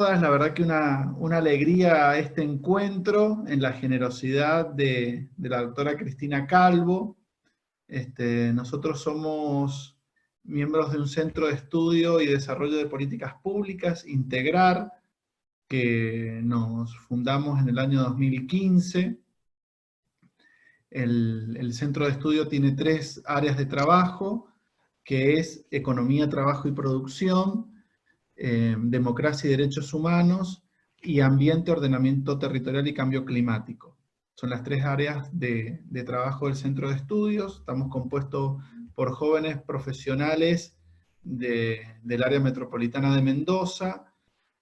la verdad que una alegría este encuentro en la generosidad de la doctora Cristina Calvo. Nosotros somos miembros de un centro de estudio y desarrollo de políticas públicas, Integrar, que nos fundamos en el año 2015. El centro de estudio tiene 3 áreas de trabajo, que es economía, trabajo y producción, democracia y derechos humanos, y ambiente, ordenamiento territorial y cambio climático. Son las 3 áreas de trabajo del centro de estudios. Estamos compuestos por jóvenes profesionales del área metropolitana de Mendoza,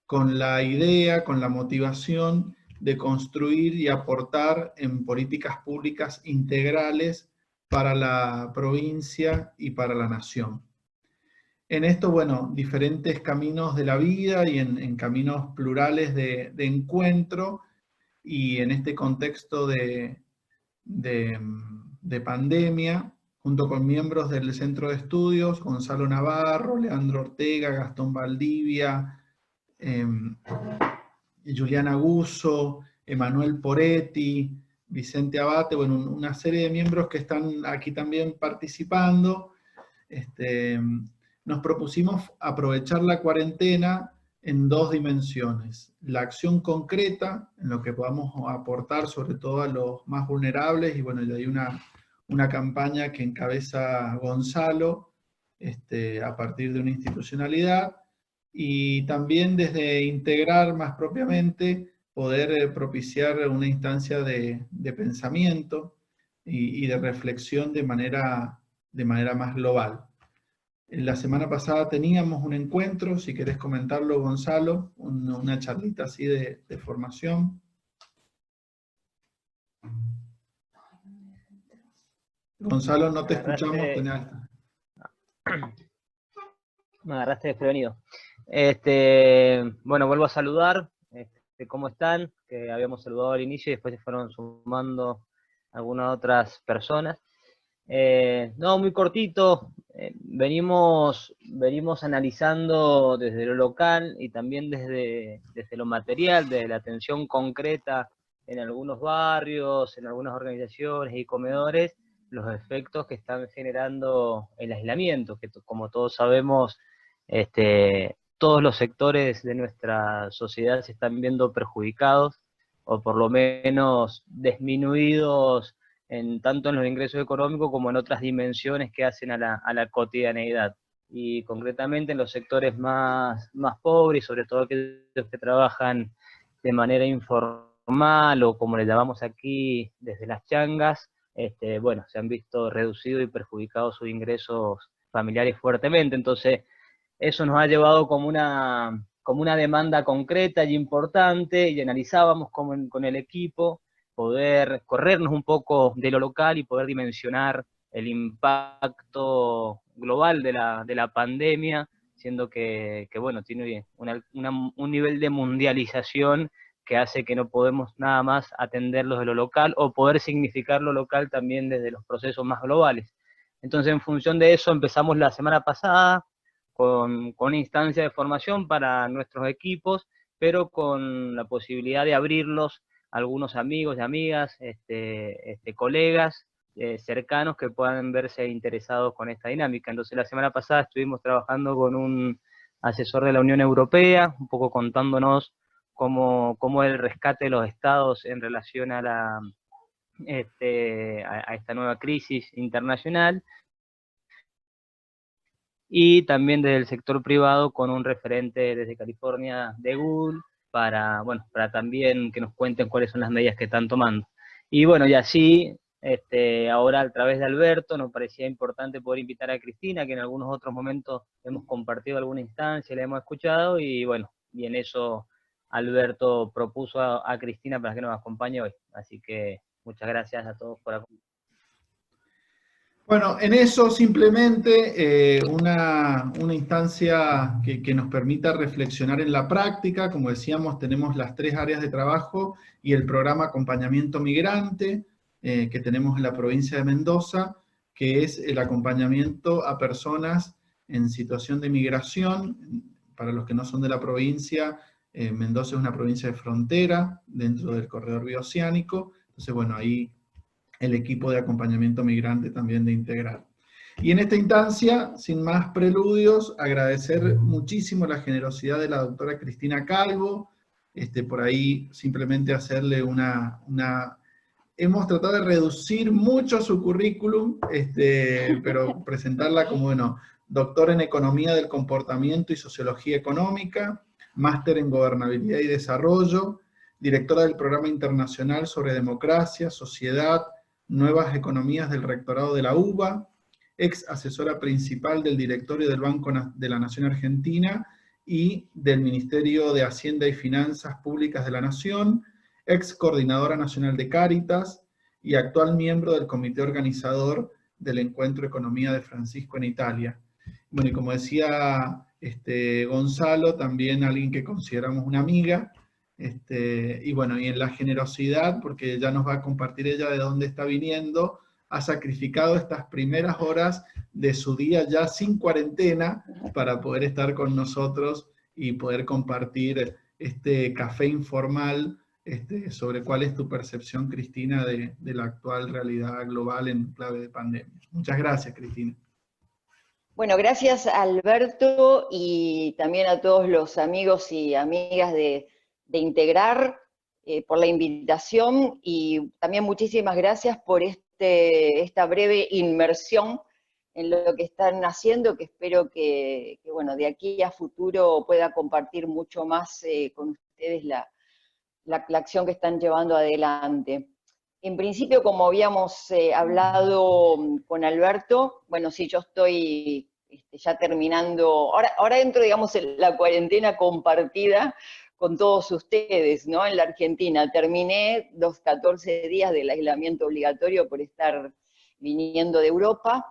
con la idea, con la motivación de construir y aportar en políticas públicas integrales para la provincia y para la nación. En esto, bueno, diferentes caminos de la vida y en caminos plurales de encuentro, y en este contexto de pandemia, junto con miembros del centro de estudios, Gonzalo Navarro, Leandro Ortega, Gastón Valdivia, Juliana Guzzo, Emanuel Poretti, Vicente Abate, bueno, una serie de miembros que están aquí también participando. Nos propusimos aprovechar la cuarentena en 2 dimensiones. La acción concreta, en lo que podamos aportar sobre todo a los más vulnerables, y bueno, ya hay una campaña que encabeza Gonzalo, a partir de una institucionalidad, y también desde Integrar más propiamente, poder propiciar una instancia de pensamiento y de reflexión de manera más global. La semana pasada teníamos un encuentro, si querés comentarlo, Gonzalo, una charlita así de formación. Gonzalo, no te escuchamos. Me agarraste desprevenido. Bueno, vuelvo a saludar. ¿Cómo están? Que habíamos saludado al inicio y después se fueron sumando algunas otras personas. No, muy cortito. Venimos analizando desde lo local y también desde lo material, desde la atención concreta en algunos barrios, en algunas organizaciones y comedores, los efectos que están generando el aislamiento, que como todos sabemos, todos los sectores de nuestra sociedad se están viendo perjudicados, o por lo menos disminuidos, tanto en los ingresos económicos como en otras dimensiones que hacen a la cotidianeidad. Y concretamente en los sectores más pobres, sobre todo aquellos que trabajan de manera informal, o como le llamamos aquí, desde las changas, bueno, se han visto reducidos y perjudicados sus ingresos familiares fuertemente. Entonces, eso nos ha llevado como una demanda concreta y importante, y analizábamos con el equipo poder corrernos un poco de lo local y poder dimensionar el impacto global de la pandemia, siendo que bueno, tiene un nivel de mundialización que hace que no podemos nada más atenderlos de lo local, o poder significar lo local también desde los procesos más globales. Entonces, en función de eso, empezamos la semana pasada con una instancia de formación para nuestros equipos, pero con la posibilidad de abrirlos a algunos amigos y amigas, colegas cercanos que puedan verse interesados con esta dinámica. Entonces, la semana pasada estuvimos trabajando con un asesor de la Unión Europea, un poco contándonos cómo el rescate de los estados en relación a esta nueva crisis internacional, y también desde el sector privado con un referente desde California de Google, para también que nos cuenten cuáles son las medidas que están tomando. Y bueno, y así, ahora a través de Alberto, nos parecía importante poder invitar a Cristina, que en algunos otros momentos hemos compartido alguna instancia, la hemos escuchado, y bueno, y en eso Alberto propuso a Cristina para que nos acompañe hoy. Así que muchas gracias a todos por acompañarnos. Bueno, en eso simplemente una instancia que nos permita reflexionar en la práctica. Como decíamos, tenemos las 3 áreas de trabajo y el programa Acompañamiento Migrante que tenemos en la provincia de Mendoza, que es el acompañamiento a personas en situación de migración. Para los que no son de la provincia, Mendoza es una provincia de frontera dentro del corredor bioceánico, entonces bueno, ahí el equipo de acompañamiento migrante también de Integrar. Y en esta instancia, sin más preludios, agradecer muchísimo la generosidad de la doctora Cristina Calvo, por ahí simplemente hacerle hemos tratado de reducir mucho su currículum, pero presentarla como, bueno, doctor en Economía del Comportamiento y Sociología Económica, máster en Gobernabilidad y Desarrollo, directora del Programa Internacional sobre Democracia, Sociedad, Nuevas Economías del Rectorado de la UBA, ex asesora principal del directorio del Banco de la Nación Argentina y del Ministerio de Hacienda y Finanzas Públicas de la Nación, ex coordinadora nacional de Cáritas y actual miembro del comité organizador del Encuentro Economía de Francisco en Italia. Bueno, y como decía Gonzalo, también alguien que consideramos una amiga, y bueno, y en la generosidad, porque ya nos va a compartir ella de dónde está viniendo, ha sacrificado estas primeras horas de su día ya sin cuarentena para poder estar con nosotros y poder compartir este café informal sobre cuál es tu percepción, Cristina, de la actual realidad global en clave de pandemia. Muchas gracias, Cristina. Bueno, gracias Alberto y también a todos los amigos y amigas de Integrar por la invitación y también muchísimas gracias por esta breve inmersión en lo que están haciendo, que espero que bueno, de aquí a futuro pueda compartir mucho más con ustedes la acción que están llevando adelante. En principio, como habíamos hablado con Alberto, bueno, sí, yo estoy ya terminando, ahora entro, digamos, en la cuarentena compartida con todos ustedes, ¿no? En la Argentina. Terminé los 14 días del aislamiento obligatorio por estar viniendo de Europa,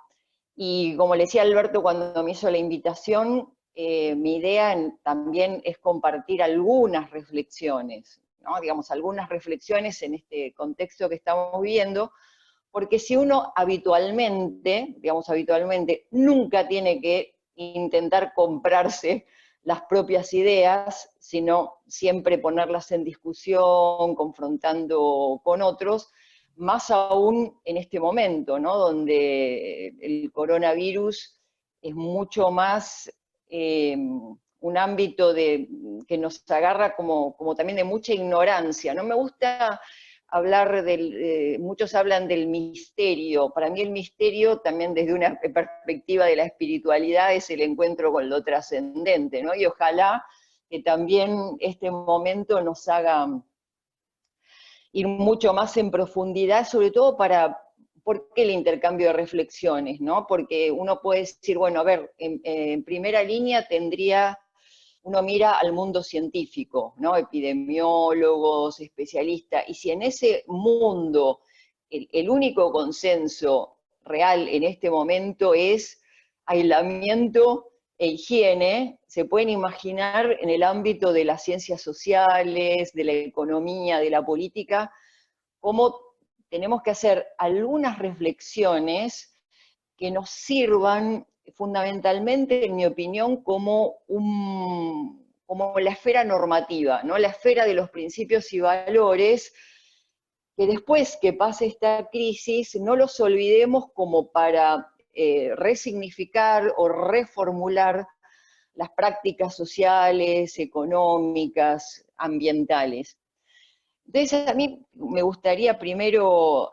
y como le decía Alberto cuando me hizo la invitación, mi idea también es compartir algunas reflexiones, ¿no? Digamos, algunas reflexiones en este contexto que estamos viviendo, porque si uno habitualmente, digamos habitualmente, nunca tiene que intentar comprarse las propias ideas, sino siempre ponerlas en discusión, confrontando con otros, más aún en este momento, ¿no? Donde el coronavirus es mucho más un ámbito que nos agarra como también de mucha ignorancia. No me gusta hablar muchos hablan del misterio. Para mí el misterio, también desde una perspectiva de la espiritualidad, es el encuentro con lo trascendente, ¿no? Y ojalá que también este momento nos haga ir mucho más en profundidad, sobre todo ¿por qué el intercambio de reflexiones, ¿no? Porque uno puede decir, bueno, a ver, en primera línea uno mira al mundo científico, ¿no? Epidemiólogos, especialistas, y si en ese mundo el único consenso real en este momento es aislamiento e higiene, se pueden imaginar en el ámbito de las ciencias sociales, de la economía, de la política, cómo tenemos que hacer algunas reflexiones que nos sirvan fundamentalmente, en mi opinión, como la esfera normativa, ¿no? La esfera de los principios y valores, que después que pase esta crisis no los olvidemos como para resignificar o reformular las prácticas sociales, económicas, ambientales. Entonces a mí me gustaría primero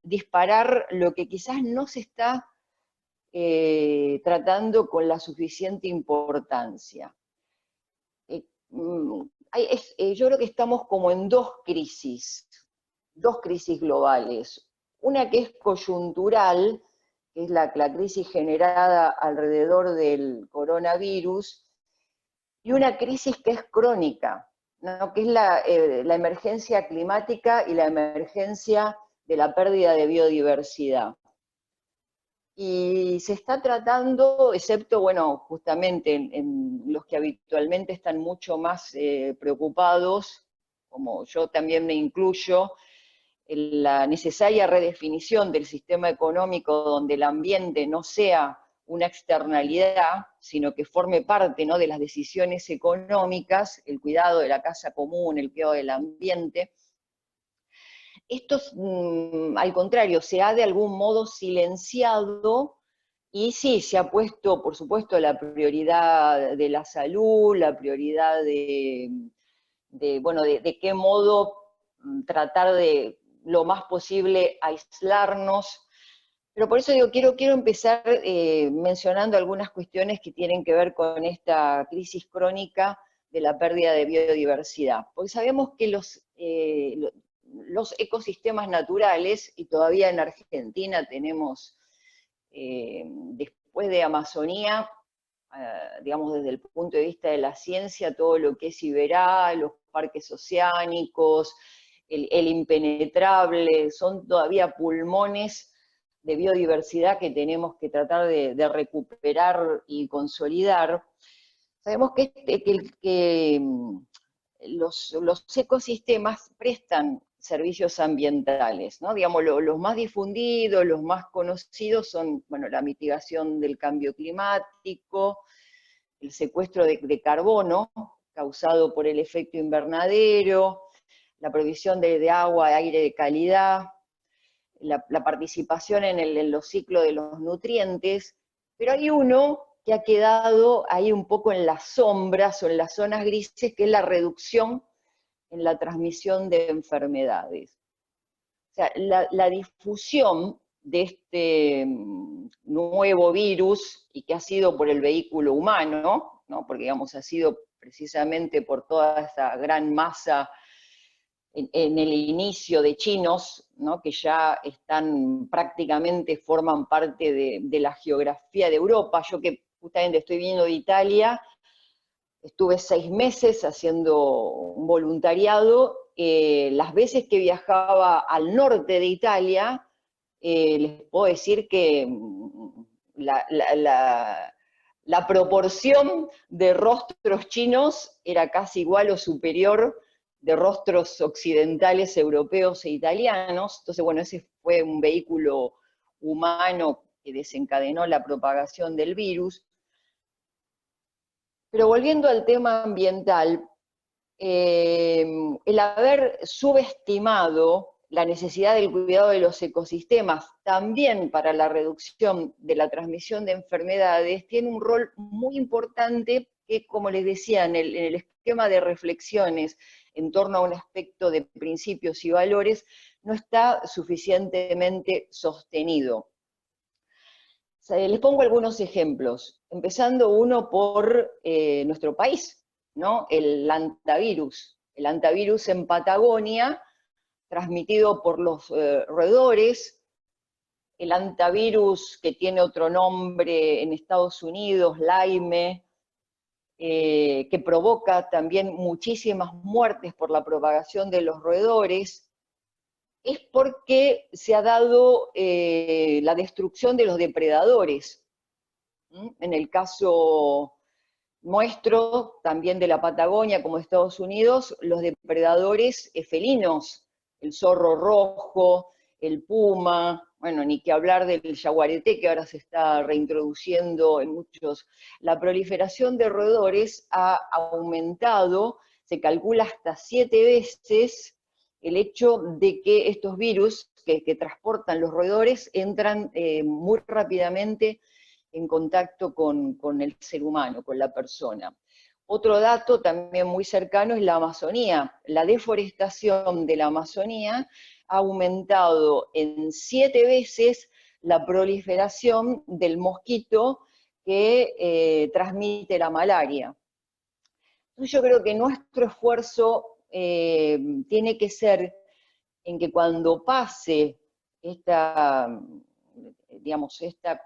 disparar lo que quizás no se está tratando con la suficiente importancia. Yo creo que estamos como en dos crisis globales. Una que es coyuntural, que es la crisis generada alrededor del coronavirus, y una crisis que es crónica, ¿no? Que es la emergencia climática y la emergencia de la pérdida de biodiversidad. Y se está tratando, excepto, bueno, justamente en los que habitualmente están mucho más preocupados, como yo también me incluyo, en la necesaria redefinición del sistema económico donde el ambiente no sea una externalidad, sino que forme parte, ¿no?, de las decisiones económicas, el cuidado de la casa común, el cuidado del ambiente. Esto, al contrario, se ha de algún modo silenciado, y sí, se ha puesto, por supuesto, la prioridad de la salud, la prioridad de qué modo tratar de lo más posible aislarnos. Pero por eso digo, quiero empezar mencionando algunas cuestiones que tienen que ver con esta crisis crónica de la pérdida de biodiversidad. Porque sabemos que los ecosistemas naturales, y todavía en Argentina tenemos, después de Amazonía, digamos desde el punto de vista de la ciencia, todo lo que es Iberá, los parques oceánicos, el impenetrable, son todavía pulmones de biodiversidad que tenemos que tratar de recuperar y consolidar. Sabemos que los ecosistemas prestan servicios ambientales, ¿no? Digamos, los más difundidos, los más conocidos son, bueno, la mitigación del cambio climático, el secuestro de carbono causado por el efecto invernadero, la provisión de agua, de aire de calidad, la participación en los ciclos de los nutrientes, pero hay uno que ha quedado ahí un poco en las sombras o en las zonas grises, que es la reducción en la transmisión de enfermedades. O sea, la difusión de este nuevo virus, y que ha sido por el vehículo humano, ¿no?, porque digamos, ha sido precisamente por toda esta gran masa en el inicio de chinos, ¿no?, que ya prácticamente forman parte de la geografía de Europa. Yo que justamente estoy viniendo de Italia, estuve 6 meses haciendo un voluntariado. Las veces que viajaba al norte de Italia, les puedo decir que la proporción de rostros chinos era casi igual o superior de rostros occidentales, europeos e italianos. Entonces, bueno, ese fue un vehículo humano que desencadenó la propagación del virus. Pero volviendo al tema ambiental, el haber subestimado la necesidad del cuidado de los ecosistemas, también para la reducción de la transmisión de enfermedades, tiene un rol muy importante que, como les decía, en el esquema de reflexiones en torno a un aspecto de principios y valores, no está suficientemente sostenido. Les pongo algunos ejemplos, empezando uno por nuestro país, ¿no? El hantavirus. El hantavirus en Patagonia, transmitido por los roedores. El hantavirus que tiene otro nombre en Estados Unidos, Lyme, que provoca también muchísimas muertes por la propagación de los roedores, es porque se ha dado la destrucción de los depredadores. En el caso nuestro, también de la Patagonia, como de Estados Unidos, los depredadores felinos, el zorro rojo, el puma, bueno, ni que hablar del yaguareté, que ahora se está reintroduciendo en muchos. La proliferación de roedores ha aumentado, se calcula hasta 7 veces, el hecho de que estos virus que transportan los roedores entran muy rápidamente en contacto con el ser humano, con la persona. Otro dato también muy cercano es la Amazonía. La deforestación de la Amazonía ha aumentado en 7 veces la proliferación del mosquito que transmite la malaria. Entonces yo creo que nuestro esfuerzo tiene que ser en que cuando pase esta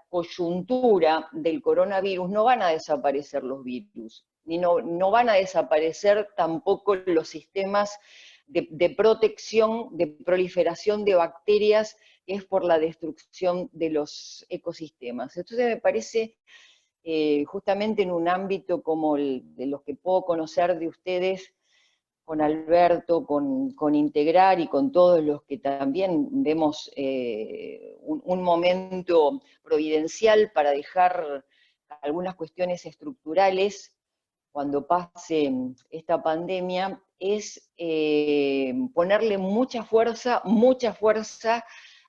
coyuntura del coronavirus, no van a desaparecer los virus, ni no van a desaparecer tampoco los sistemas de protección, de proliferación de bacterias, que es por la destrucción de los ecosistemas. Entonces me parece, justamente en un ámbito como de los que puedo conocer de ustedes, Alberto, con Integrar y con todos los que también vemos un momento providencial para dejar algunas cuestiones estructurales cuando pase esta pandemia, es ponerle mucha fuerza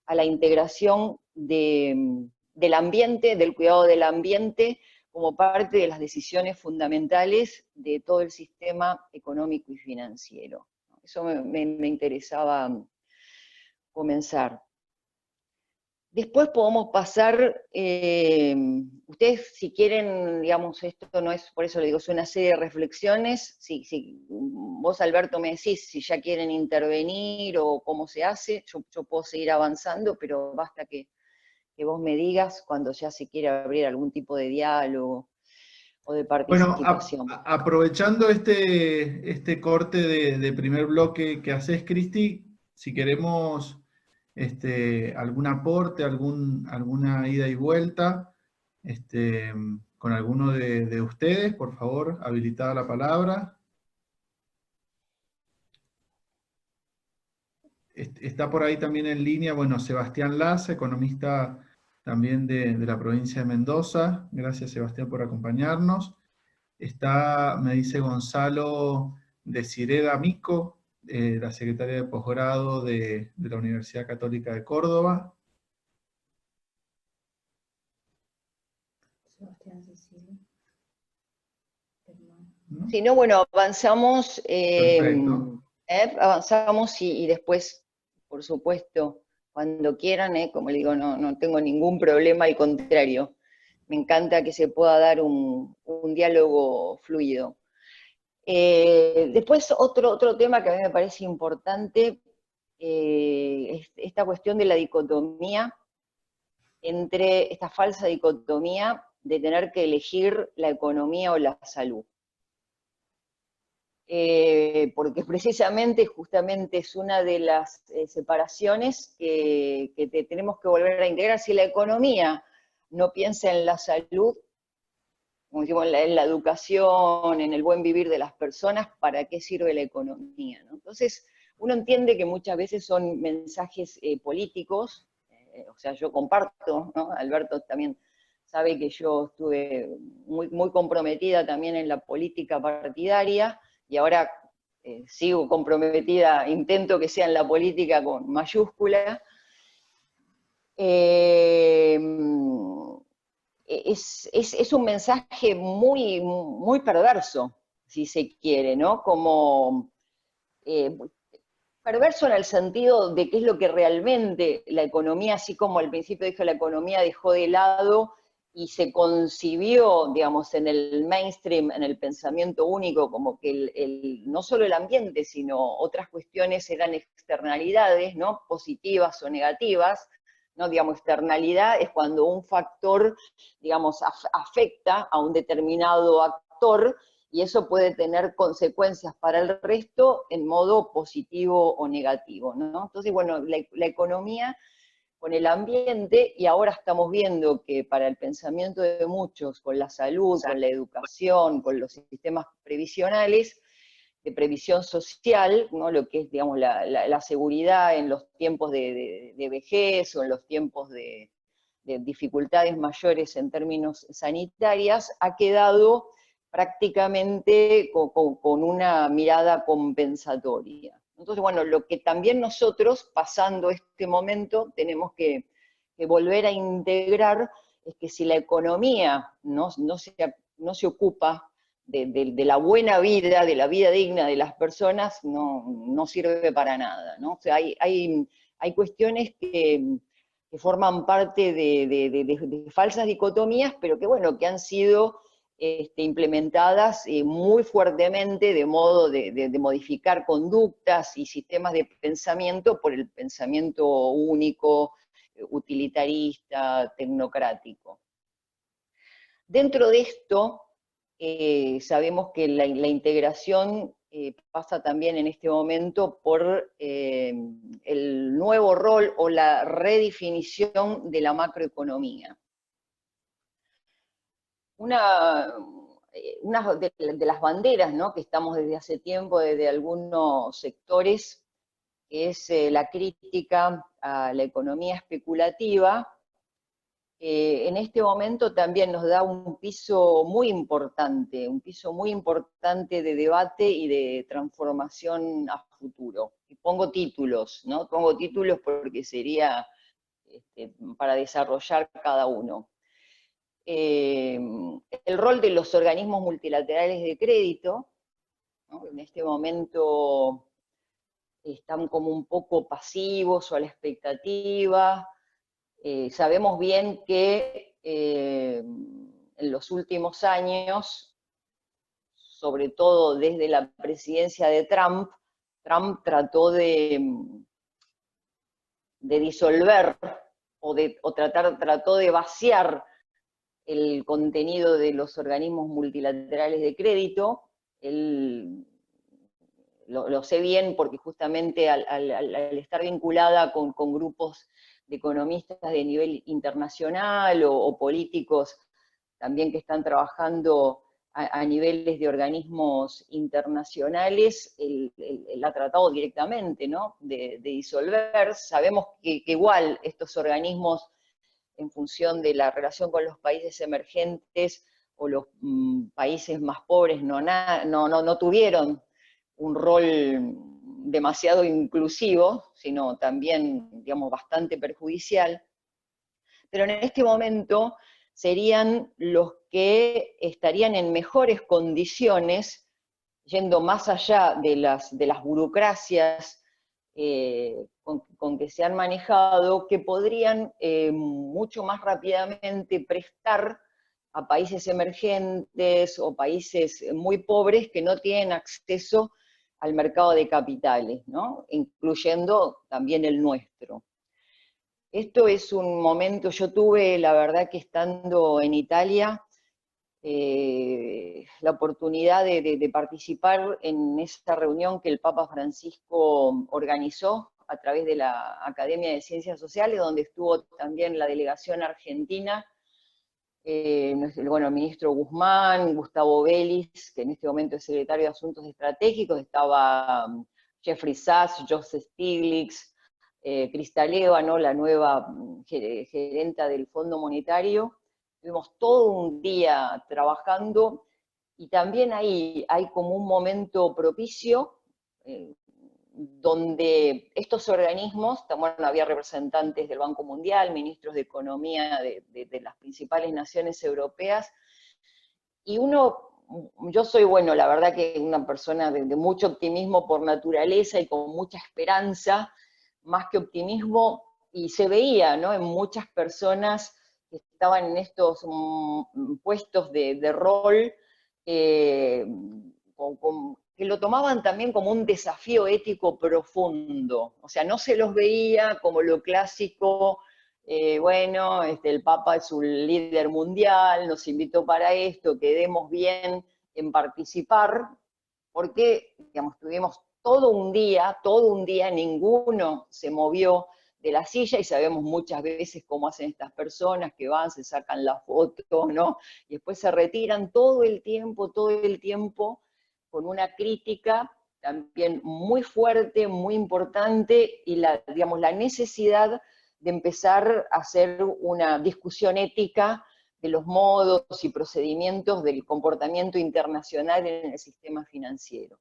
a la integración del ambiente, del cuidado del ambiente, como parte de las decisiones fundamentales de todo el sistema económico y financiero. Eso me interesaba comenzar. Después podemos pasar, ustedes si quieren, digamos, esto no es, por eso le digo, es una serie de reflexiones, si vos Alberto me decís si ya quieren intervenir o cómo se hace, yo puedo seguir avanzando, pero basta que vos me digas cuando ya se quiere abrir algún tipo de diálogo o de Bueno, participación. aprovechando este corte de primer bloque que haces, Cristi, si queremos algún aporte, alguna ida y vuelta, con alguno de ustedes, por favor, habilitada la palabra. Está por ahí también en línea, bueno, Sebastián Laza, economista también de la provincia de Mendoza. Gracias, Sebastián, por acompañarnos. Está, me dice Gonzalo, Desiree D'Amico, la secretaria de posgrado de la Universidad Católica de Córdoba. ¿No? Si no, bueno, avanzamos, Perfecto. avanzamos y después, por supuesto, cuando quieran, como le digo, no tengo ningún problema, al contrario, me encanta que se pueda dar un diálogo fluido. Después otro tema que a mí me parece importante, es esta cuestión de la dicotomía, esta falsa dicotomía de tener que elegir la economía o la salud. Porque precisamente, justamente es una de las separaciones que tenemos que volver a integrar. Si la economía no piensa en la salud, como decimos, en la educación, en el buen vivir de las personas, ¿para qué sirve la economía? ¿No? Entonces, uno entiende que muchas veces son mensajes políticos, o sea, yo comparto, ¿no? Alberto también sabe que yo estuve muy comprometida también en la política partidaria, y ahora sigo comprometida, intento que sea en la política con mayúscula. Es un mensaje muy perverso, si se quiere, ¿no? Como perverso en el sentido de qué es lo que realmente la economía, así como al principio dije, la economía dejó de lado y se concibió, digamos, en el mainstream, en el pensamiento único, como que no solo el ambiente, sino otras cuestiones eran externalidades, ¿no? Positivas o negativas, ¿no? Digamos, externalidad es cuando un factor, digamos, afecta a un determinado actor, y eso puede tener consecuencias para el resto en modo positivo o negativo, ¿no? Entonces, bueno, la economía con el ambiente, y ahora estamos viendo que para el pensamiento de muchos, con la salud, con la educación, con los sistemas previsionales, de previsión social, ¿no? Lo que es, digamos, la seguridad en los tiempos de vejez o en los tiempos de dificultades mayores en términos sanitarios, ha quedado prácticamente con una mirada compensatoria. Entonces, bueno, lo que también nosotros, pasando este momento, tenemos que volver a integrar es que si la economía no se ocupa de la buena vida, de la vida digna de las personas, no sirve para nada, ¿no? O sea, hay cuestiones que forman parte de falsas dicotomías, pero que, bueno, que han sido implementadas muy fuertemente de modo de modificar conductas y sistemas de pensamiento por el pensamiento único, utilitarista, tecnocrático. Dentro de esto, sabemos que la integración pasa también en este momento por el nuevo rol o la redefinición de la macroeconomía. una de las banderas, ¿no?, que estamos desde hace tiempo, desde algunos sectores, es la crítica a la economía especulativa. En este momento también nos da un piso muy importante de debate y de transformación a futuro. Y pongo títulos, ¿no? Pongo títulos porque sería para desarrollar cada uno. El rol de los organismos multilaterales de crédito, ¿no?, en este momento están como un poco pasivos o a la expectativa. Sabemos bien que en los últimos años, sobre todo desde la presidencia de Trump, Trump trató de disolver trató de vaciar el contenido de los organismos multilaterales de crédito. Él, lo sé bien porque justamente al estar vinculada con grupos de economistas de nivel internacional o políticos también que están trabajando a niveles de organismos internacionales, él ha tratado directamente, ¿no?, de disolver. Sabemos que igual estos organismos, en función de la relación con los países emergentes o los países más pobres, no tuvieron un rol demasiado inclusivo, sino también, digamos, bastante perjudicial. Pero en este momento serían los que estarían en mejores condiciones, yendo más allá de las burocracias con que se han manejado, que podrían mucho más rápidamente prestar a países emergentes o países muy pobres que no tienen acceso al mercado de capitales, ¿no?, incluyendo también el nuestro. Esto es un momento, yo tuve, la verdad, que estando en Italia, la oportunidad de participar en esta reunión que el Papa Francisco organizó a través de la Academia de Ciencias Sociales, donde estuvo también la delegación argentina, el ministro Guzmán, Gustavo Vélez, que en este momento es secretario de Asuntos Estratégicos, estaba Jeffrey Sachs, Joseph Stiglitz, Cristaleva, ¿no?, la nueva gerenta del Fondo Monetario. Tuvimos todo un día trabajando, y también ahí hay como un momento propicio, donde estos organismos, bueno, había representantes del Banco Mundial, ministros de Economía de las principales naciones europeas, y yo soy, bueno, la verdad que una persona de mucho optimismo por naturaleza y con mucha esperanza, más que optimismo, y se veía, ¿no?, en muchas personas que estaban en estos puestos de rol, que lo tomaban también como un desafío ético profundo. O sea, no se los veía como lo clásico, bueno, el Papa es un líder mundial, nos invitó para esto, quedemos bien en participar, porque, digamos, tuvimos todo un día, ninguno se movió de la silla, y sabemos muchas veces cómo hacen estas personas, que van, se sacan la foto, ¿no?, y después se retiran todo el tiempo, con una crítica también muy fuerte, muy importante, y digamos, la necesidad de empezar a hacer una discusión ética de los modos y procedimientos del comportamiento internacional en el sistema financiero.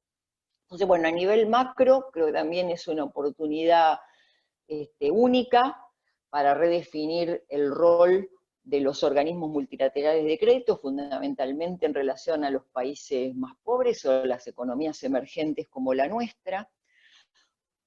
Entonces, bueno, a nivel macro, creo que también es una oportunidad única para redefinir el rol de los organismos multilaterales de crédito, fundamentalmente en relación a los países más pobres o las economías emergentes como la nuestra.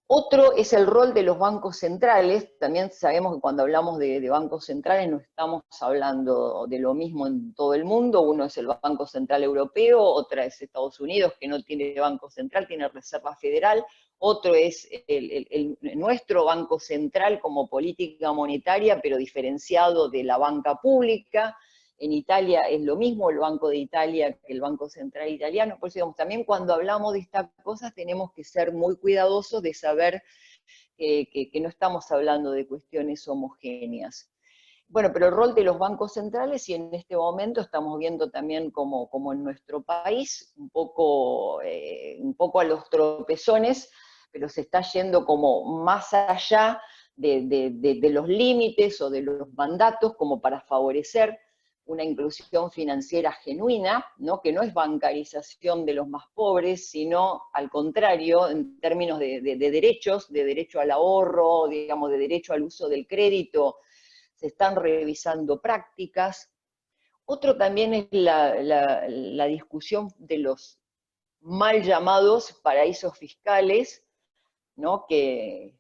Otro es el rol de los bancos centrales. También sabemos que cuando hablamos de bancos centrales no estamos hablando de lo mismo en todo el mundo. Uno es el Banco Central Europeo, otra es Estados Unidos, que no tiene Banco Central, tiene Reserva Federal. Otro es nuestro Banco Central como política monetaria, pero diferenciado de la banca pública. En Italia es lo mismo el Banco de Italia que el Banco Central italiano. Por eso, digamos, también cuando hablamos de estas cosas tenemos que ser muy cuidadosos de saber que no estamos hablando de cuestiones homogéneas. Bueno, pero el rol de los bancos centrales, y en este momento estamos viendo también como en nuestro país, un poco a los tropezones, pero se está yendo como más allá de los límites o de los mandatos, como para favorecer una inclusión financiera genuina, ¿no? Que no es bancarización de los más pobres, sino al contrario, en términos de derechos, de derecho al ahorro, digamos, de derecho al uso del crédito. Se están revisando prácticas. Otro también es la discusión de los mal llamados paraísos fiscales, ¿no? que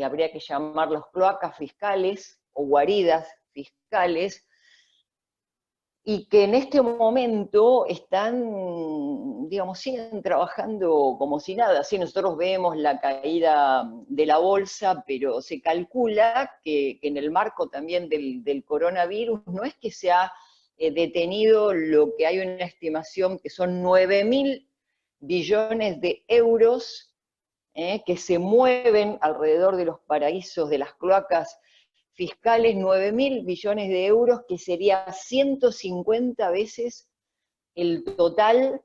habría que llamarlos cloacas fiscales o guaridas fiscales, y que en este momento están, digamos, siguen trabajando como si nada. Sí, nosotros vemos la caída de la bolsa, pero se calcula que en el marco también del coronavirus no es que se ha detenido lo que hay una estimación que son 9.000 billones de euros que se mueven alrededor de los paraísos, de las cloacas fiscales, 9.000 billones de euros, que sería 150 veces el total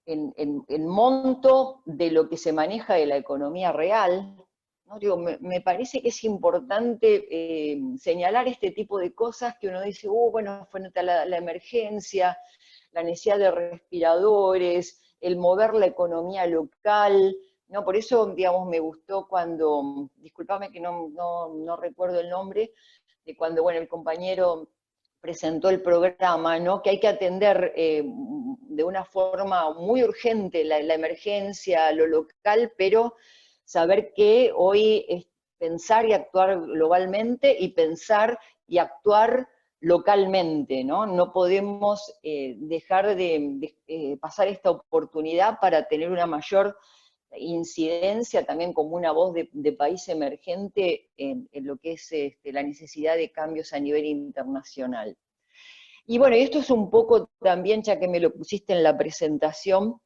en monto de lo que se maneja de la economía real. ¿No? Digo, me parece que es importante señalar este tipo de cosas que uno dice, bueno, fue la emergencia, la necesidad de respiradores, el mover la economía local. No, por eso, digamos, me gustó cuando, discúlpame que no recuerdo el nombre, de cuando, bueno, el compañero presentó el programa, ¿no? Que hay que atender de una forma muy urgente la emergencia, lo local, pero saber que hoy es pensar y actuar globalmente y pensar y actuar localmente, ¿no? No podemos dejar de pasar esta oportunidad para tener una mayor incidencia también como una voz de país emergente en lo que es la necesidad de cambios a nivel internacional. Y bueno, y esto es un poco también, ya que me lo pusiste en la presentación,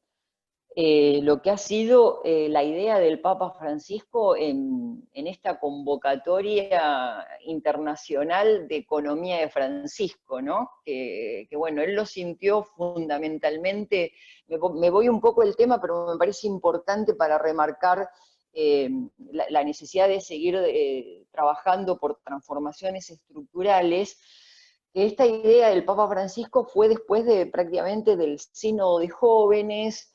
lo que ha sido la idea del Papa Francisco en esta convocatoria internacional de economía de Francisco, ¿no? Que bueno, él lo sintió fundamentalmente, me voy un poco del tema, pero me parece importante para remarcar la necesidad de seguir trabajando por transformaciones estructurales. Esta idea del Papa Francisco fue después prácticamente del sínodo de jóvenes,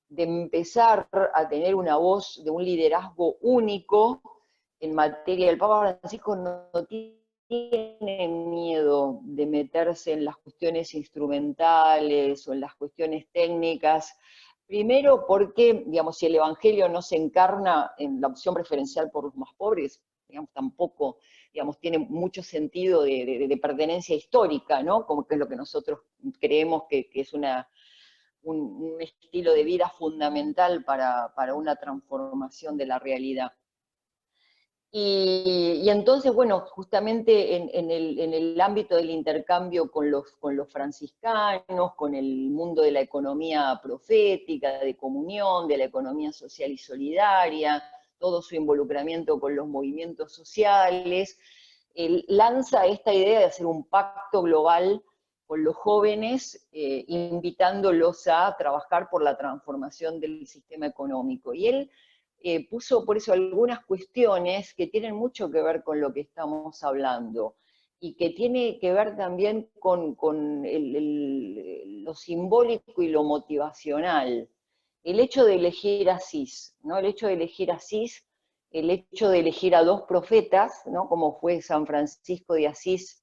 de empezar a tener una voz de un liderazgo único en materia. El Papa Francisco no tiene miedo de meterse en las cuestiones instrumentales o en las cuestiones técnicas, primero porque, digamos, si el Evangelio no se encarna en la opción preferencial por los más pobres, digamos, tampoco, digamos, tiene mucho sentido de pertenencia histórica, ¿no? Como que es lo que nosotros creemos que es un estilo de vida fundamental para una transformación de la realidad. Y entonces, bueno, justamente en el ámbito del intercambio con los franciscanos, con el mundo de la economía profética, de comunión, de la economía social y solidaria, todo su involucramiento con los movimientos sociales, él lanza esta idea de hacer un pacto global con los jóvenes, invitándolos a trabajar por la transformación del sistema económico. Y él puso por eso algunas cuestiones que tienen mucho que ver con lo que estamos hablando, y que tiene que ver también con lo simbólico y lo motivacional. El hecho de elegir a Asís, ¿no? El hecho de elegir a Asís, el hecho de elegir a dos profetas, ¿no? Como fue San Francisco de Asís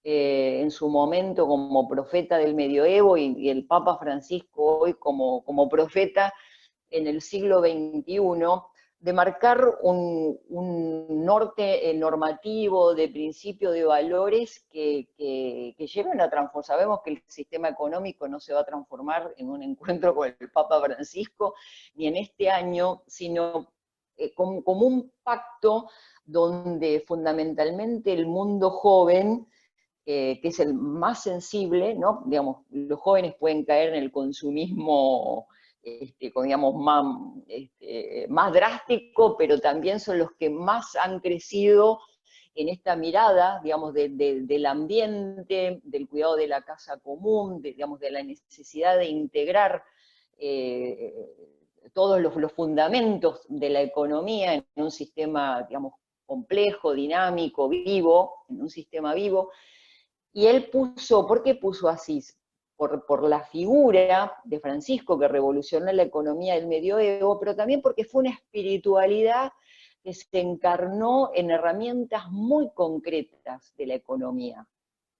en su momento como profeta del medioevo, y el Papa Francisco hoy como profeta en el siglo XXI, de marcar un norte normativo, de principio de valores que lleven a transformar. Sabemos que el sistema económico no se va a transformar en un encuentro con el Papa Francisco, ni en este año, sino como un pacto donde fundamentalmente el mundo joven, que es el más sensible, ¿no? Digamos, los jóvenes pueden caer en el consumismo digamos, más drástico, pero también son los que más han crecido en esta mirada, digamos, del ambiente, del cuidado de la casa común, digamos, de la necesidad de integrar todos los fundamentos de la economía en un sistema, digamos, complejo, dinámico, vivo, en un sistema vivo. Y él puso, ¿por qué puso Asís? Por la figura de Francisco que revolucionó la economía del medioevo, pero también porque fue una espiritualidad que se encarnó en herramientas muy concretas de la economía,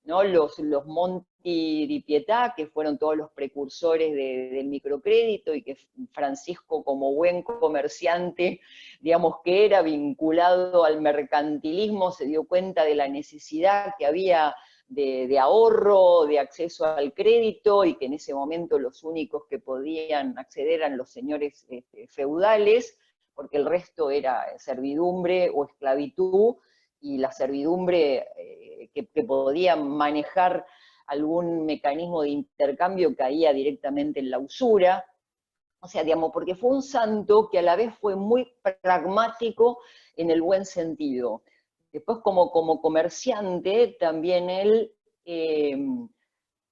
¿no? Los Monti di Pietà, que fueron todos los precursores del microcrédito, y que Francisco, como buen comerciante, digamos, que era vinculado al mercantilismo, se dio cuenta de la necesidad que había de ahorro, de acceso al crédito, y que en ese momento los únicos que podían acceder eran los señores feudales, porque el resto era servidumbre o esclavitud, y la servidumbre que podía manejar algún mecanismo de intercambio caía directamente en la usura. O sea, digamos, porque fue un santo que a la vez fue muy pragmático en el buen sentido. Después, como comerciante, también él,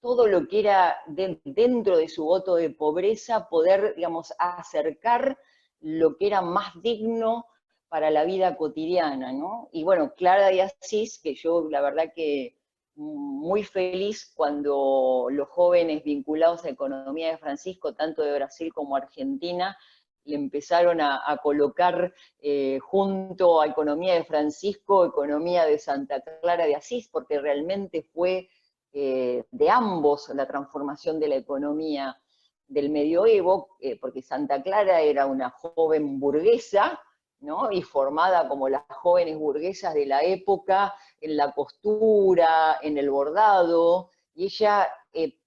todo lo que era dentro de su voto de pobreza, poder, digamos, acercar lo que era más digno para la vida cotidiana, ¿no? Y bueno, Clara de Asís, que yo la verdad que muy feliz cuando los jóvenes vinculados a economía de Francisco, tanto de Brasil como Argentina, le empezaron a colocar junto a economía de Francisco, economía de Santa Clara de Asís, porque realmente fue de ambos la transformación de la economía del medioevo, porque Santa Clara era una joven burguesa, ¿no? Y formada como las jóvenes burguesas de la época, en la costura, en el bordado, y ella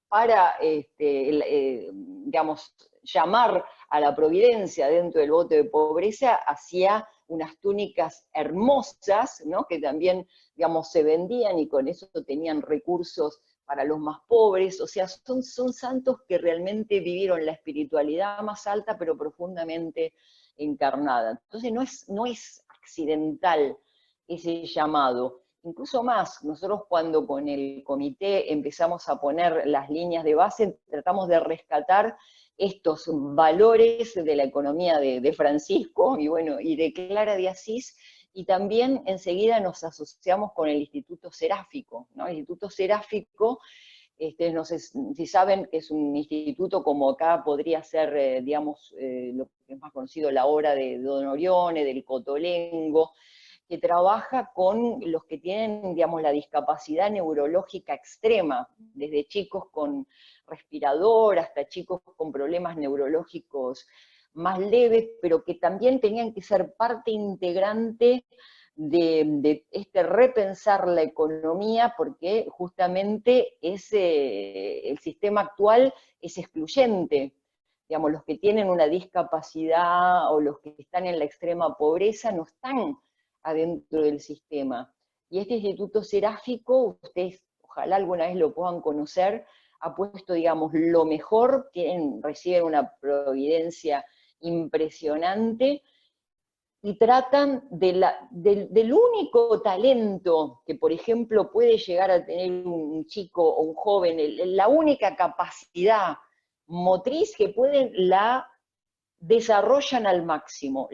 para, digamos, llamar a la providencia dentro del voto de pobreza, hacía unas túnicas hermosas, ¿no? Que también, digamos, se vendían y con eso tenían recursos para los más pobres. O sea, son santos que realmente vivieron la espiritualidad más alta, pero profundamente encarnada. Entonces no es accidental ese llamado. Incluso más, nosotros cuando con el comité empezamos a poner las líneas de base, tratamos de rescatar estos valores de la economía de Francisco y, bueno, y de Clara de Asís, y también enseguida nos asociamos con el Instituto Seráfico, ¿no? El Instituto Seráfico, no sé si saben que es un instituto como acá podría ser, digamos, lo que es más conocido, la obra de Don Orione, del Cotolengo, que trabaja con los que tienen, digamos, la discapacidad neurológica extrema, desde chicos con respirador hasta chicos con problemas neurológicos más leves, pero que también tenían que ser parte integrante de este repensar la economía, porque justamente el sistema actual es excluyente. Digamos, los que tienen una discapacidad o los que están en la extrema pobreza no están adentro del sistema. Y este Instituto Seráfico, ustedes ojalá alguna vez lo puedan conocer, ha puesto, digamos, lo mejor, reciben una providencia impresionante, y tratan del único talento que, por ejemplo, puede llegar a tener un chico o un joven, la única capacidad motriz que pueden, la desarrollan al máximo,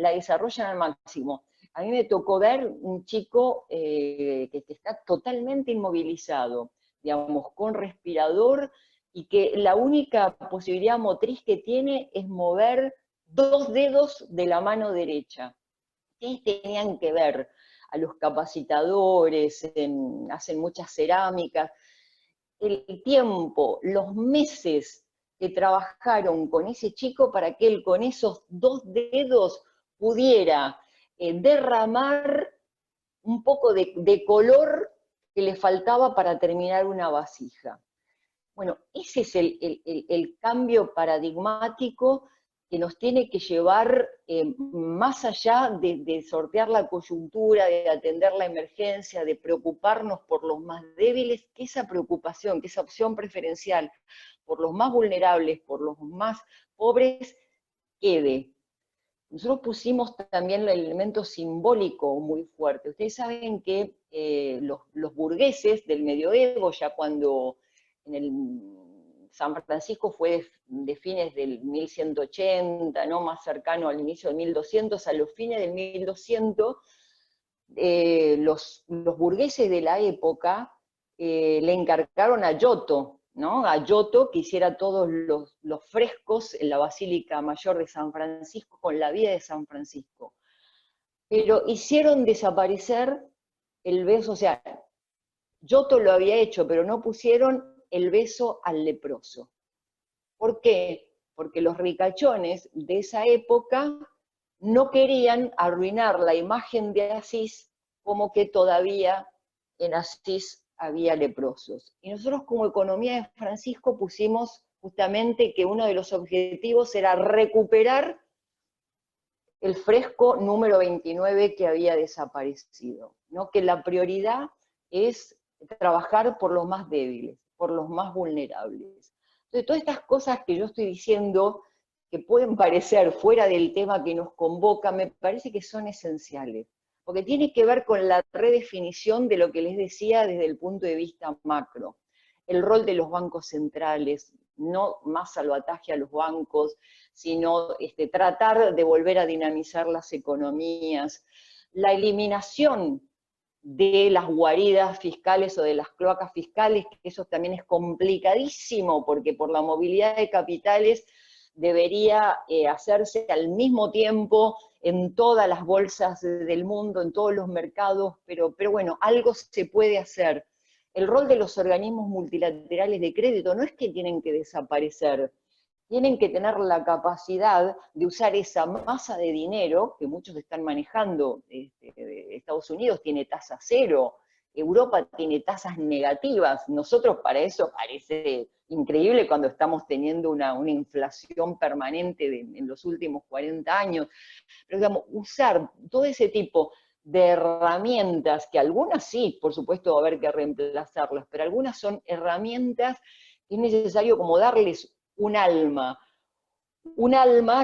A mí me tocó ver un chico que está totalmente inmovilizado, digamos, con respirador, y que la única posibilidad motriz que tiene es mover 2 dedos de la mano derecha. ¿Qué tenían que ver? A los capacitadores, hacen muchas cerámicas, el tiempo, los meses que trabajaron con ese chico para que él con esos 2 dedos pudiera derramar un poco de color que le faltaba para terminar una vasija. Bueno, ese es el cambio paradigmático que nos tiene que llevar más allá de sortear la coyuntura, de atender la emergencia, de preocuparnos por los más débiles, que esa preocupación, que esa opción preferencial por los más vulnerables, por los más pobres, quede. nosotros pusimos también el elemento simbólico muy fuerte. Ustedes saben que los burgueses del medioevo, ya cuando en el San Francisco fue de fines del 1180, ¿no? Más cercano al inicio del 1200, a los fines del 1200, los burgueses de la época le encargaron a Giotto, ¿no? A Giotto que hiciera todos los frescos en la Basílica Mayor de San Francisco con la vida de San Francisco. Pero hicieron desaparecer el beso, o sea, Giotto lo había hecho, pero no pusieron el beso al leproso. ¿Por qué? Porque los ricachones de esa época no querían arruinar la imagen de Asís, como que todavía en Asís había leprosos. Y nosotros como Economía de Francisco pusimos justamente que uno de los objetivos era recuperar el fresco número 29 que había desaparecido, ¿no? Que la prioridad es trabajar por los más débiles, por los más vulnerables. Entonces, todas estas cosas que yo estoy diciendo, que pueden parecer fuera del tema que nos convoca, me parece que son esenciales, porque tiene que ver con la redefinición de lo que les decía desde el punto de vista macro. El rol de los bancos centrales, no más salvataje a los bancos, sino tratar de volver a dinamizar las economías, la eliminación de las guaridas fiscales o de las cloacas fiscales, que eso también es complicadísimo, porque por la movilidad de capitales debería hacerse al mismo tiempo en todas las bolsas del mundo, en todos los mercados, pero bueno, algo se puede hacer. El rol de los organismos multilaterales de crédito no es que tienen que desaparecer, tienen que tener la capacidad de usar esa masa de dinero que muchos están manejando. Estados Unidos tiene tasa cero, Europa tiene tasas negativas. Nosotros para eso parece increíble cuando estamos teniendo una inflación permanente en los últimos 40 años. Pero digamos, usar todo ese tipo de herramientas, que algunas sí, por supuesto va a haber que reemplazarlas, pero algunas son herramientas que es necesario como darles un alma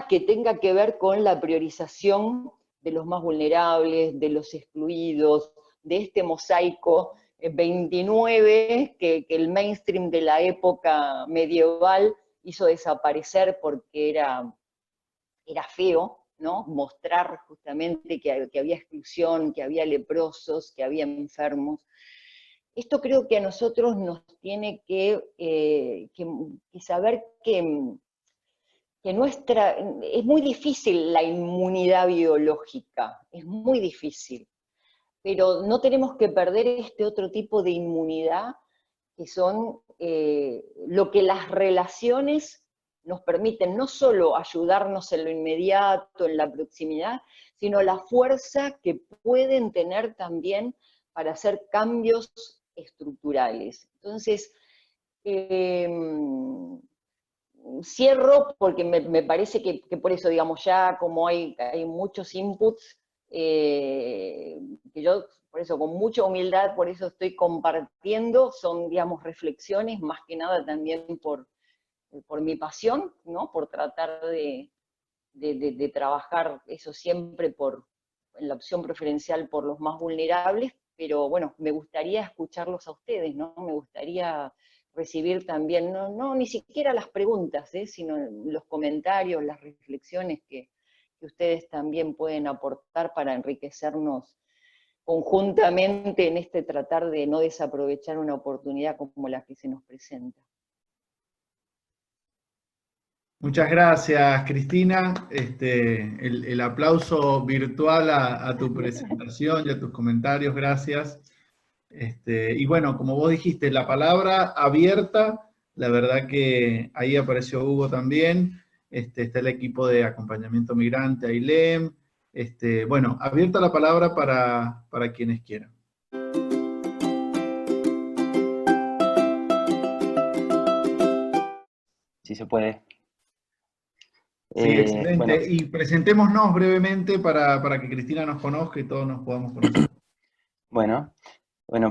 que tenga que ver con la priorización de los más vulnerables, de los excluidos, de este mosaico 29 que el mainstream de la época medieval hizo desaparecer porque era feo, ¿no? Mostrar justamente que había exclusión, que había leprosos, que había enfermos. Esto creo que a nosotros nos tiene que saber que es muy difícil la inmunidad biológica, es muy difícil, pero no tenemos que perder este otro tipo de inmunidad, que son lo que las relaciones nos permiten, no solo ayudarnos en lo inmediato, en la proximidad, sino la fuerza que pueden tener también para hacer cambios estructurales. Entonces, cierro porque me parece que por eso, digamos, ya como hay muchos inputs, que yo, por eso, con mucha humildad, por eso estoy compartiendo, son, digamos, reflexiones, más que nada también por mi pasión, ¿no? Por tratar de trabajar eso siempre en la opción preferencial por los más vulnerables, pero bueno, me gustaría escucharlos a ustedes, ¿no? Me gustaría recibir también, no ni siquiera las preguntas, sino los comentarios, las reflexiones que ustedes también pueden aportar para enriquecernos conjuntamente en este tratar de no desaprovechar una oportunidad como la que se nos presenta. Muchas gracias, Cristina. El aplauso virtual a tu presentación y a tus comentarios, gracias. Y bueno, como vos dijiste, la palabra abierta, la verdad que ahí apareció Hugo también, está el equipo de acompañamiento migrante, AILEM. Bueno, abierta la palabra para quienes quieran. Si se puede. Sí, excelente. Bueno. Y presentémonos brevemente para que Cristina nos conozca y todos nos podamos conocer. Bueno,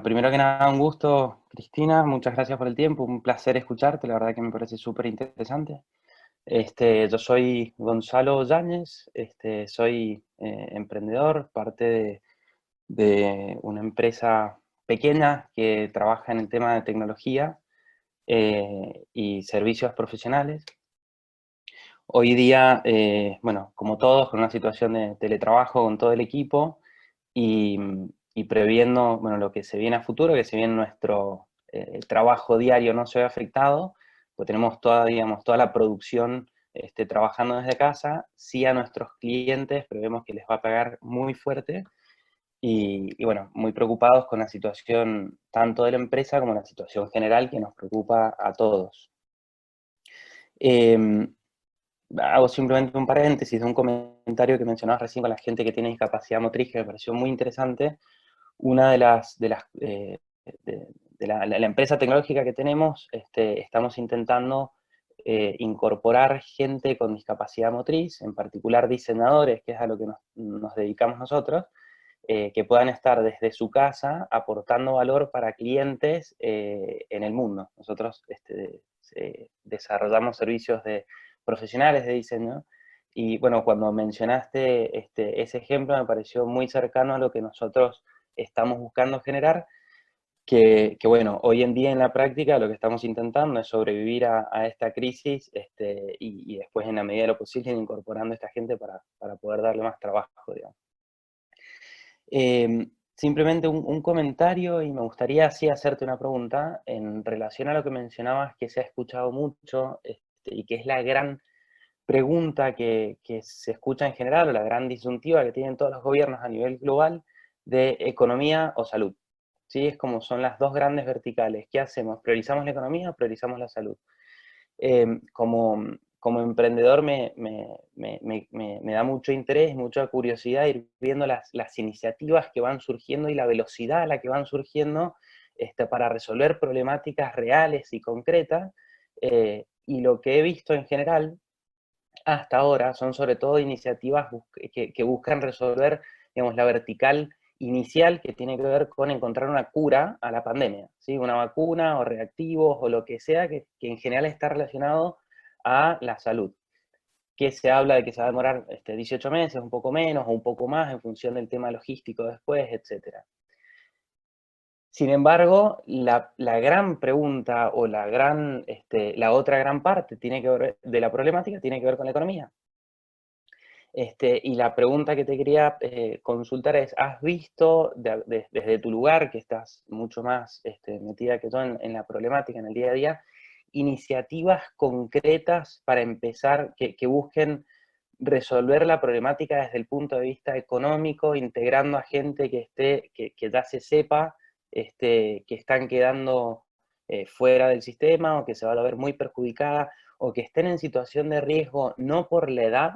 primero que nada, un gusto, Cristina, muchas gracias por el tiempo, un placer escucharte, la verdad que me parece súper interesante. Yo soy Gonzalo Yáñez, soy emprendedor, parte de una empresa pequeña que trabaja en el tema de tecnología y servicios profesionales. Hoy día, bueno, como todos, con una situación de teletrabajo con todo el equipo y, y previendo, bueno, lo que se viene a futuro, que si bien nuestro trabajo diario no se ve afectado, pues tenemos toda, digamos, toda la producción trabajando desde casa, sí a nuestros clientes prevemos que les va a pegar muy fuerte y bueno, muy preocupados con la situación tanto de la empresa como la situación general que nos preocupa a todos. Hago simplemente un paréntesis de un comentario que mencionabas recién con la gente que tiene discapacidad motriz, que me pareció muy interesante. Una de la empresa tecnológica que tenemos, estamos intentando incorporar gente con discapacidad motriz, en particular diseñadores, que es a lo que nos dedicamos nosotros, que puedan estar desde su casa aportando valor para clientes en el mundo. Nosotros desarrollamos servicios de profesionales de diseño y bueno, cuando mencionaste ese ejemplo me pareció muy cercano a lo que nosotros estamos buscando generar, que bueno, hoy en día en la práctica lo que estamos intentando es sobrevivir a esta crisis y después en la medida de lo posible ir incorporando a esta gente para poder darle más trabajo, digamos. Simplemente un comentario y me gustaría así hacerte una pregunta en relación a lo que mencionabas que se ha escuchado mucho y que es la gran pregunta que se escucha en general o la gran disyuntiva que tienen todos los gobiernos a nivel global de economía o salud. ¿Sí? Es como son las dos grandes verticales. ¿Qué hacemos? ¿Priorizamos la economía o priorizamos la salud? Como emprendedor me da mucho interés, mucha curiosidad ir viendo las iniciativas que van surgiendo y la velocidad a la que van surgiendo para resolver problemáticas reales y concretas. Y lo que he visto en general hasta ahora son sobre todo iniciativas que buscan resolver, digamos, la vertical inicial que tiene que ver con encontrar una cura a la pandemia, ¿sí? Una vacuna o reactivos o lo que sea que en general está relacionado a la salud, que se habla de que se va a demorar 18 meses, un poco menos o un poco más en función del tema logístico después, etcétera. Sin embargo, la gran pregunta o la otra gran parte tiene que ver, de la problemática tiene que ver con la economía. Y la pregunta que te quería consultar es, ¿has visto desde tu lugar, que estás mucho más metida que yo en la problemática, en el día a día, iniciativas concretas para empezar, que busquen resolver la problemática desde el punto de vista económico, integrando a gente que ya se sepa, que están quedando fuera del sistema o que se va a ver muy perjudicada o que estén en situación de riesgo no por la edad,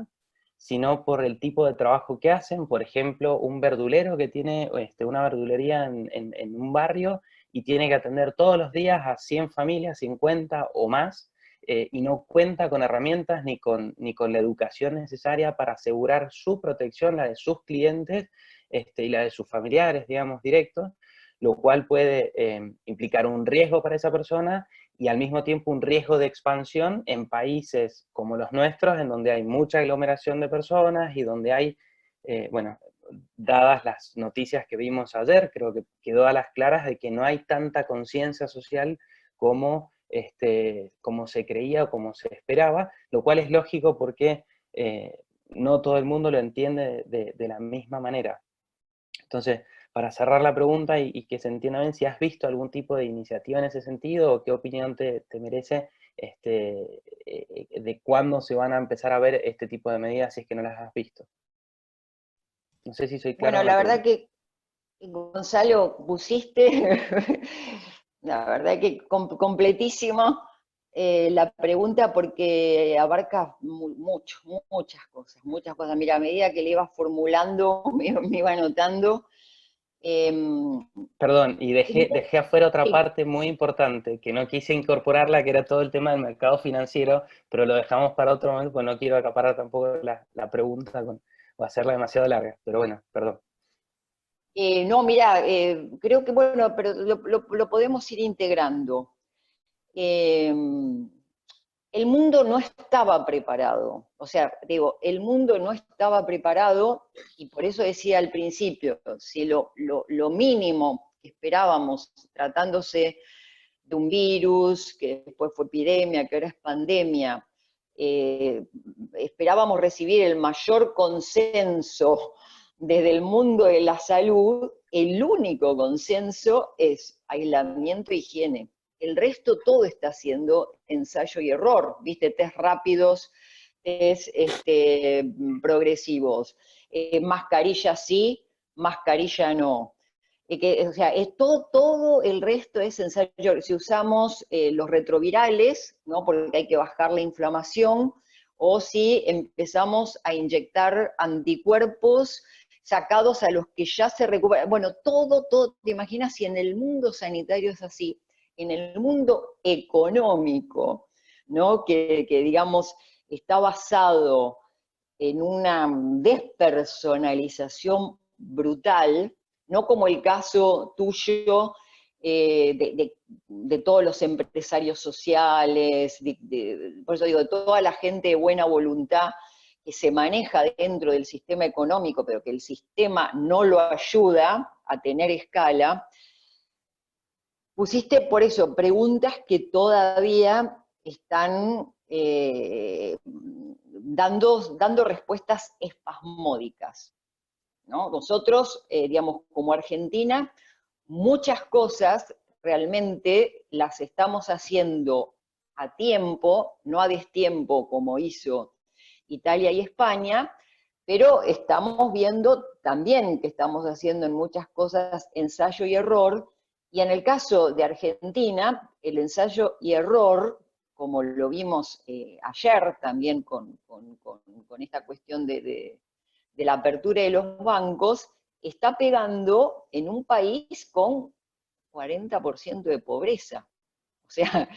sino por el tipo de trabajo que hacen? Por ejemplo, un verdulero que tiene una verdulería en un barrio y tiene que atender todos los días a 100 familias, 50 o más, y no cuenta con herramientas ni con la educación necesaria para asegurar su protección, la de sus clientes y la de sus familiares, digamos, directos, lo cual puede implicar un riesgo para esa persona y al mismo tiempo un riesgo de expansión en países como los nuestros, en donde hay mucha aglomeración de personas y donde hay, bueno, dadas las noticias que vimos ayer, creo que quedó a las claras de que no hay tanta conciencia social como, como se creía o como se esperaba, lo cual es lógico porque no todo el mundo lo entiende de la misma manera. Entonces, para cerrar la pregunta y que se entienda bien, si has visto algún tipo de iniciativa en ese sentido o qué opinión te merece de cuándo se van a empezar a ver este tipo de medidas si es que no las has visto. No sé si soy claro Bueno, con la la verdad pregunta. que, Gonzalo, pusiste, la verdad que completísimo la pregunta porque abarca muchas cosas, muchas cosas. Mira, a medida que le iba formulando, me iba anotando. Perdón, y dejé afuera otra Sí. parte muy importante, que no quise incorporarla, que era todo el tema del mercado financiero, pero lo dejamos para otro momento, pues no quiero acaparar tampoco la pregunta o hacerla demasiado larga. Pero bueno, perdón. No, mira, creo que bueno, pero lo podemos ir integrando. el mundo no estaba preparado. O sea, digo, el mundo no estaba preparado, y por eso decía al principio, si lo mínimo que esperábamos, tratándose de un virus, que después fue epidemia, que ahora es pandemia, esperábamos recibir el mayor consenso desde el mundo de la salud, el único consenso es aislamiento e higiene. El resto todo está haciendo ensayo y error, ¿viste? Test rápidos, test progresivos. Mascarilla sí, mascarilla no. O sea, todo el resto es ensayo. Si usamos los retrovirales, ¿no? Porque hay que bajar la inflamación, o si empezamos a inyectar anticuerpos sacados a los que ya se recuperan. Bueno, todo, ¿te imaginas si en el mundo sanitario es así? En el mundo económico, ¿no? Que digamos, está basado en una despersonalización brutal, no como el caso tuyo de todos los empresarios sociales, por eso digo, de toda la gente de buena voluntad que se maneja dentro del sistema económico, pero que el sistema no lo ayuda a tener escala. Pusiste por eso preguntas que todavía están dando respuestas espasmódicas, ¿no? Nosotros, digamos, como Argentina, muchas cosas realmente las estamos haciendo a tiempo, no a destiempo como hizo Italia y España, pero estamos viendo también que estamos haciendo en muchas cosas ensayo y error, y en el caso de Argentina, el ensayo y error, como lo vimos ayer también con esta cuestión de la apertura de los bancos, está pegando en un país con 40% de pobreza. O sea,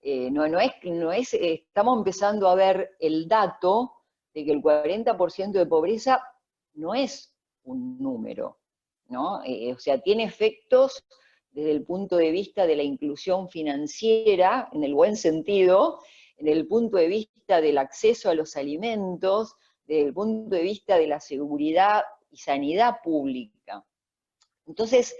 estamos empezando a ver el dato de que el 40% de pobreza no es un número, ¿no? O sea, tiene efectos desde el punto de vista de la inclusión financiera, en el buen sentido, en el punto de vista del acceso a los alimentos, desde el punto de vista de la seguridad y sanidad pública. Entonces,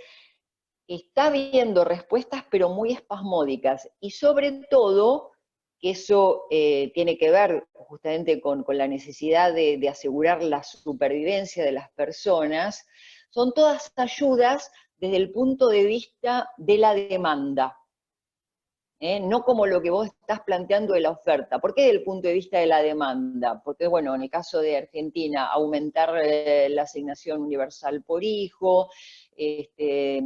está habiendo respuestas, pero muy espasmódicas, y sobre todo, que eso tiene que ver justamente con la necesidad de asegurar la supervivencia de las personas, son todas ayudas desde el punto de vista de la demanda, no como lo que vos estás planteando de la oferta. ¿Por qué desde el punto de vista de la demanda? Porque, bueno, en el caso de Argentina, aumentar la asignación universal por hijo,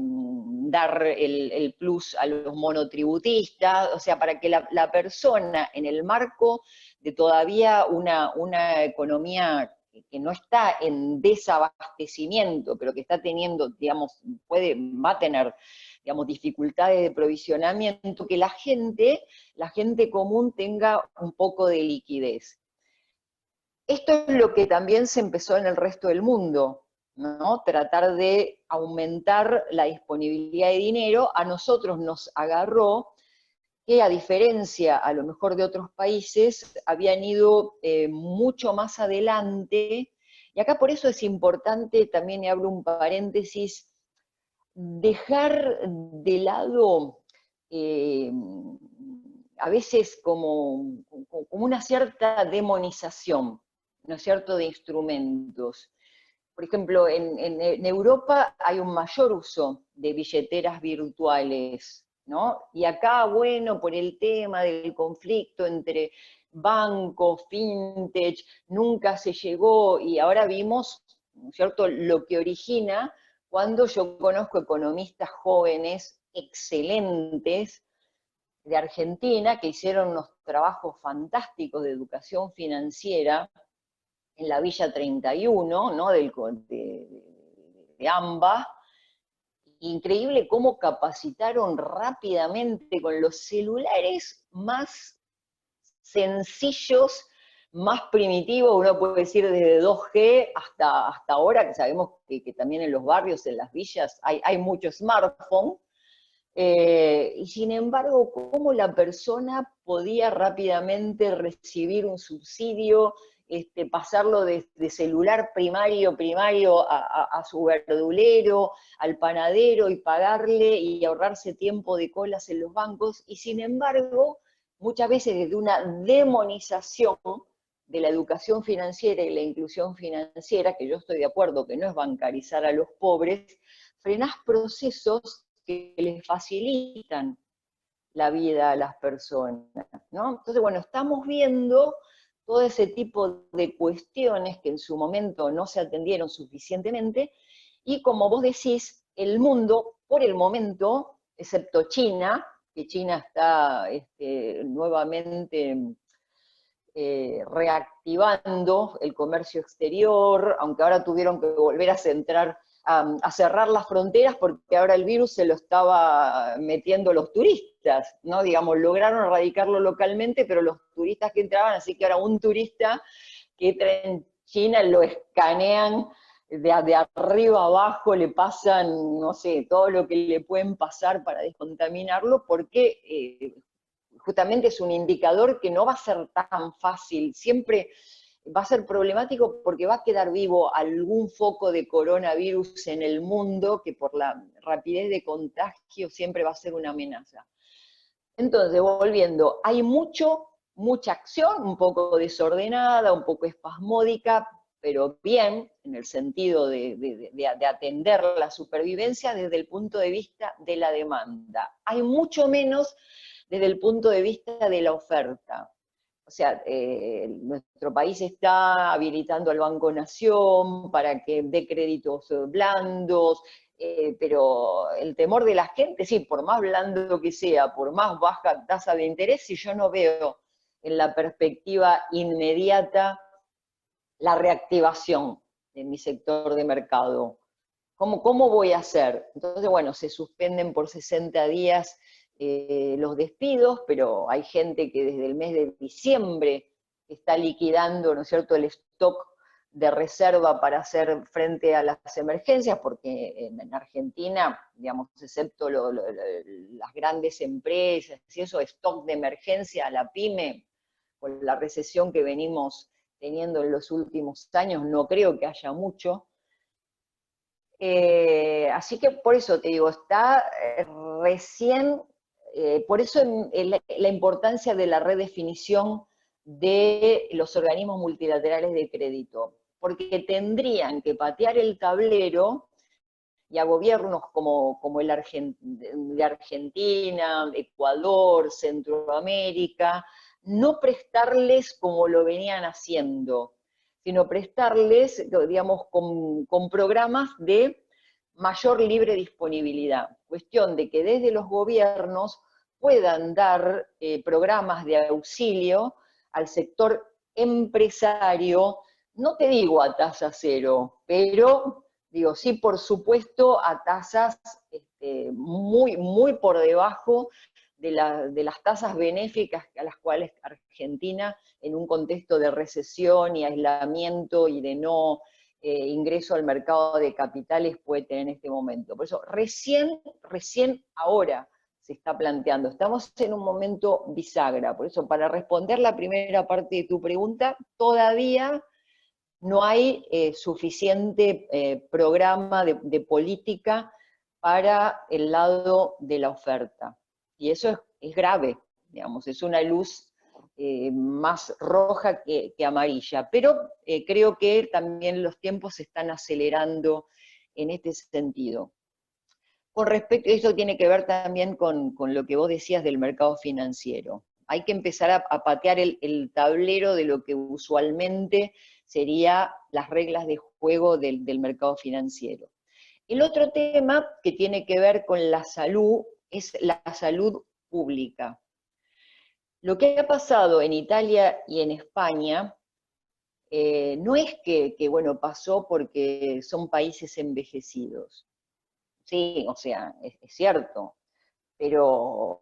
dar el plus a los monotributistas, o sea, para que la persona, en el marco de todavía una economía que no está en desabastecimiento, pero que está teniendo, digamos, va a tener, digamos, dificultades de provisionamiento, que la gente común tenga un poco de liquidez. Esto es lo que también se empezó en el resto del mundo, ¿no? Tratar de aumentar la disponibilidad de dinero. A nosotros nos agarró que, a diferencia a lo mejor de otros países, habían ido mucho más adelante, y acá por eso es importante, también abro un paréntesis, dejar de lado a veces como una cierta demonización, ¿no es cierto?, de instrumentos. Por ejemplo, en Europa hay un mayor uso de billeteras virtuales, ¿no? Y acá, bueno, por el tema del conflicto entre bancos, fintech, nunca se llegó, y ahora vimos, ¿no es cierto?, lo que origina cuando yo conozco economistas jóvenes, excelentes, de Argentina, que hicieron unos trabajos fantásticos de educación financiera en la Villa 31, ¿no?, de AMBA. Increíble cómo capacitaron rápidamente con los celulares más sencillos, más primitivos, uno puede decir desde 2G hasta ahora, que sabemos que también en los barrios, en las villas, hay mucho smartphone, Y sin embargo, cómo la persona podía rápidamente recibir un subsidio, pasarlo de celular primario a su verdulero, al panadero, y pagarle y ahorrarse tiempo de colas en los bancos, y sin embargo, muchas veces desde una demonización de la educación financiera y la inclusión financiera, que yo estoy de acuerdo que no es bancarizar a los pobres, frenás procesos que les facilitan la vida a las personas, ¿no? Entonces, bueno, estamos viendo todo ese tipo de cuestiones que en su momento no se atendieron suficientemente, y como vos decís, el mundo, por el momento, excepto China, que China está nuevamente reactivando el comercio exterior, aunque ahora tuvieron que volver a cerrar las fronteras porque ahora el virus se lo estaba metiendo los turistas, ¿no? Digamos, lograron erradicarlo localmente, pero los turistas que entraban, así que ahora un turista que entra en China lo escanean de arriba a abajo, le pasan, no sé, todo lo que le pueden pasar para descontaminarlo, porque justamente es un indicador que no va a ser tan fácil, siempre va a ser problemático porque va a quedar vivo algún foco de coronavirus en el mundo que por la rapidez de contagio siempre va a ser una amenaza. Entonces, volviendo, hay mucha acción, un poco desordenada, un poco espasmódica, pero bien, en el sentido de atender la supervivencia desde el punto de vista de la demanda. Hay mucho menos desde el punto de vista de la oferta. O sea, nuestro país está habilitando al Banco Nación para que dé créditos blandos, pero el temor de la gente, sí, por más blando que sea, por más baja tasa de interés, si yo no veo en la perspectiva inmediata la reactivación de mi sector de mercado, ¿cómo voy a hacer? Entonces, bueno, se suspenden por 60 días los despidos, pero hay gente que desde el mes de diciembre está liquidando, ¿no es cierto?, el stock de reserva para hacer frente a las emergencias, porque en Argentina, digamos, excepto las grandes empresas y eso, stock de emergencia a la pyme, con la recesión que venimos teniendo en los últimos años, no creo que haya mucho. Así que por eso te digo, está recién, por eso la importancia de la redefinición de los organismos multilaterales de crédito, porque tendrían que patear el tablero, y a gobiernos como el de Argentina, Ecuador, Centroamérica, no prestarles como lo venían haciendo, sino prestarles, digamos, con programas de mayor libre disponibilidad. Cuestión de que desde los gobiernos puedan dar programas de auxilio al sector empresario, no te digo a tasa cero, pero digo, sí, por supuesto, a tasas muy por debajo de las tasas benéficas a las cuales Argentina, en un contexto de recesión y aislamiento y de no ingreso al mercado de capitales, puede tener en este momento. Por eso, recién ahora se está planteando. Estamos en un momento bisagra. Por eso, para responder la primera parte de tu pregunta, todavía no hay suficiente programa de política para el lado de la oferta. Y eso es grave, digamos, es una luz más roja que amarilla. Pero creo que también los tiempos se están acelerando en este sentido. Con respecto, esto tiene que ver también con lo que vos decías del mercado financiero. Hay que empezar a patear el tablero de lo que usualmente serían las reglas de juego del mercado financiero. El otro tema que tiene que ver con la salud es la salud pública. Lo que ha pasado en Italia y en España no es que bueno, pasó porque son países envejecidos. Sí, o sea, es cierto, pero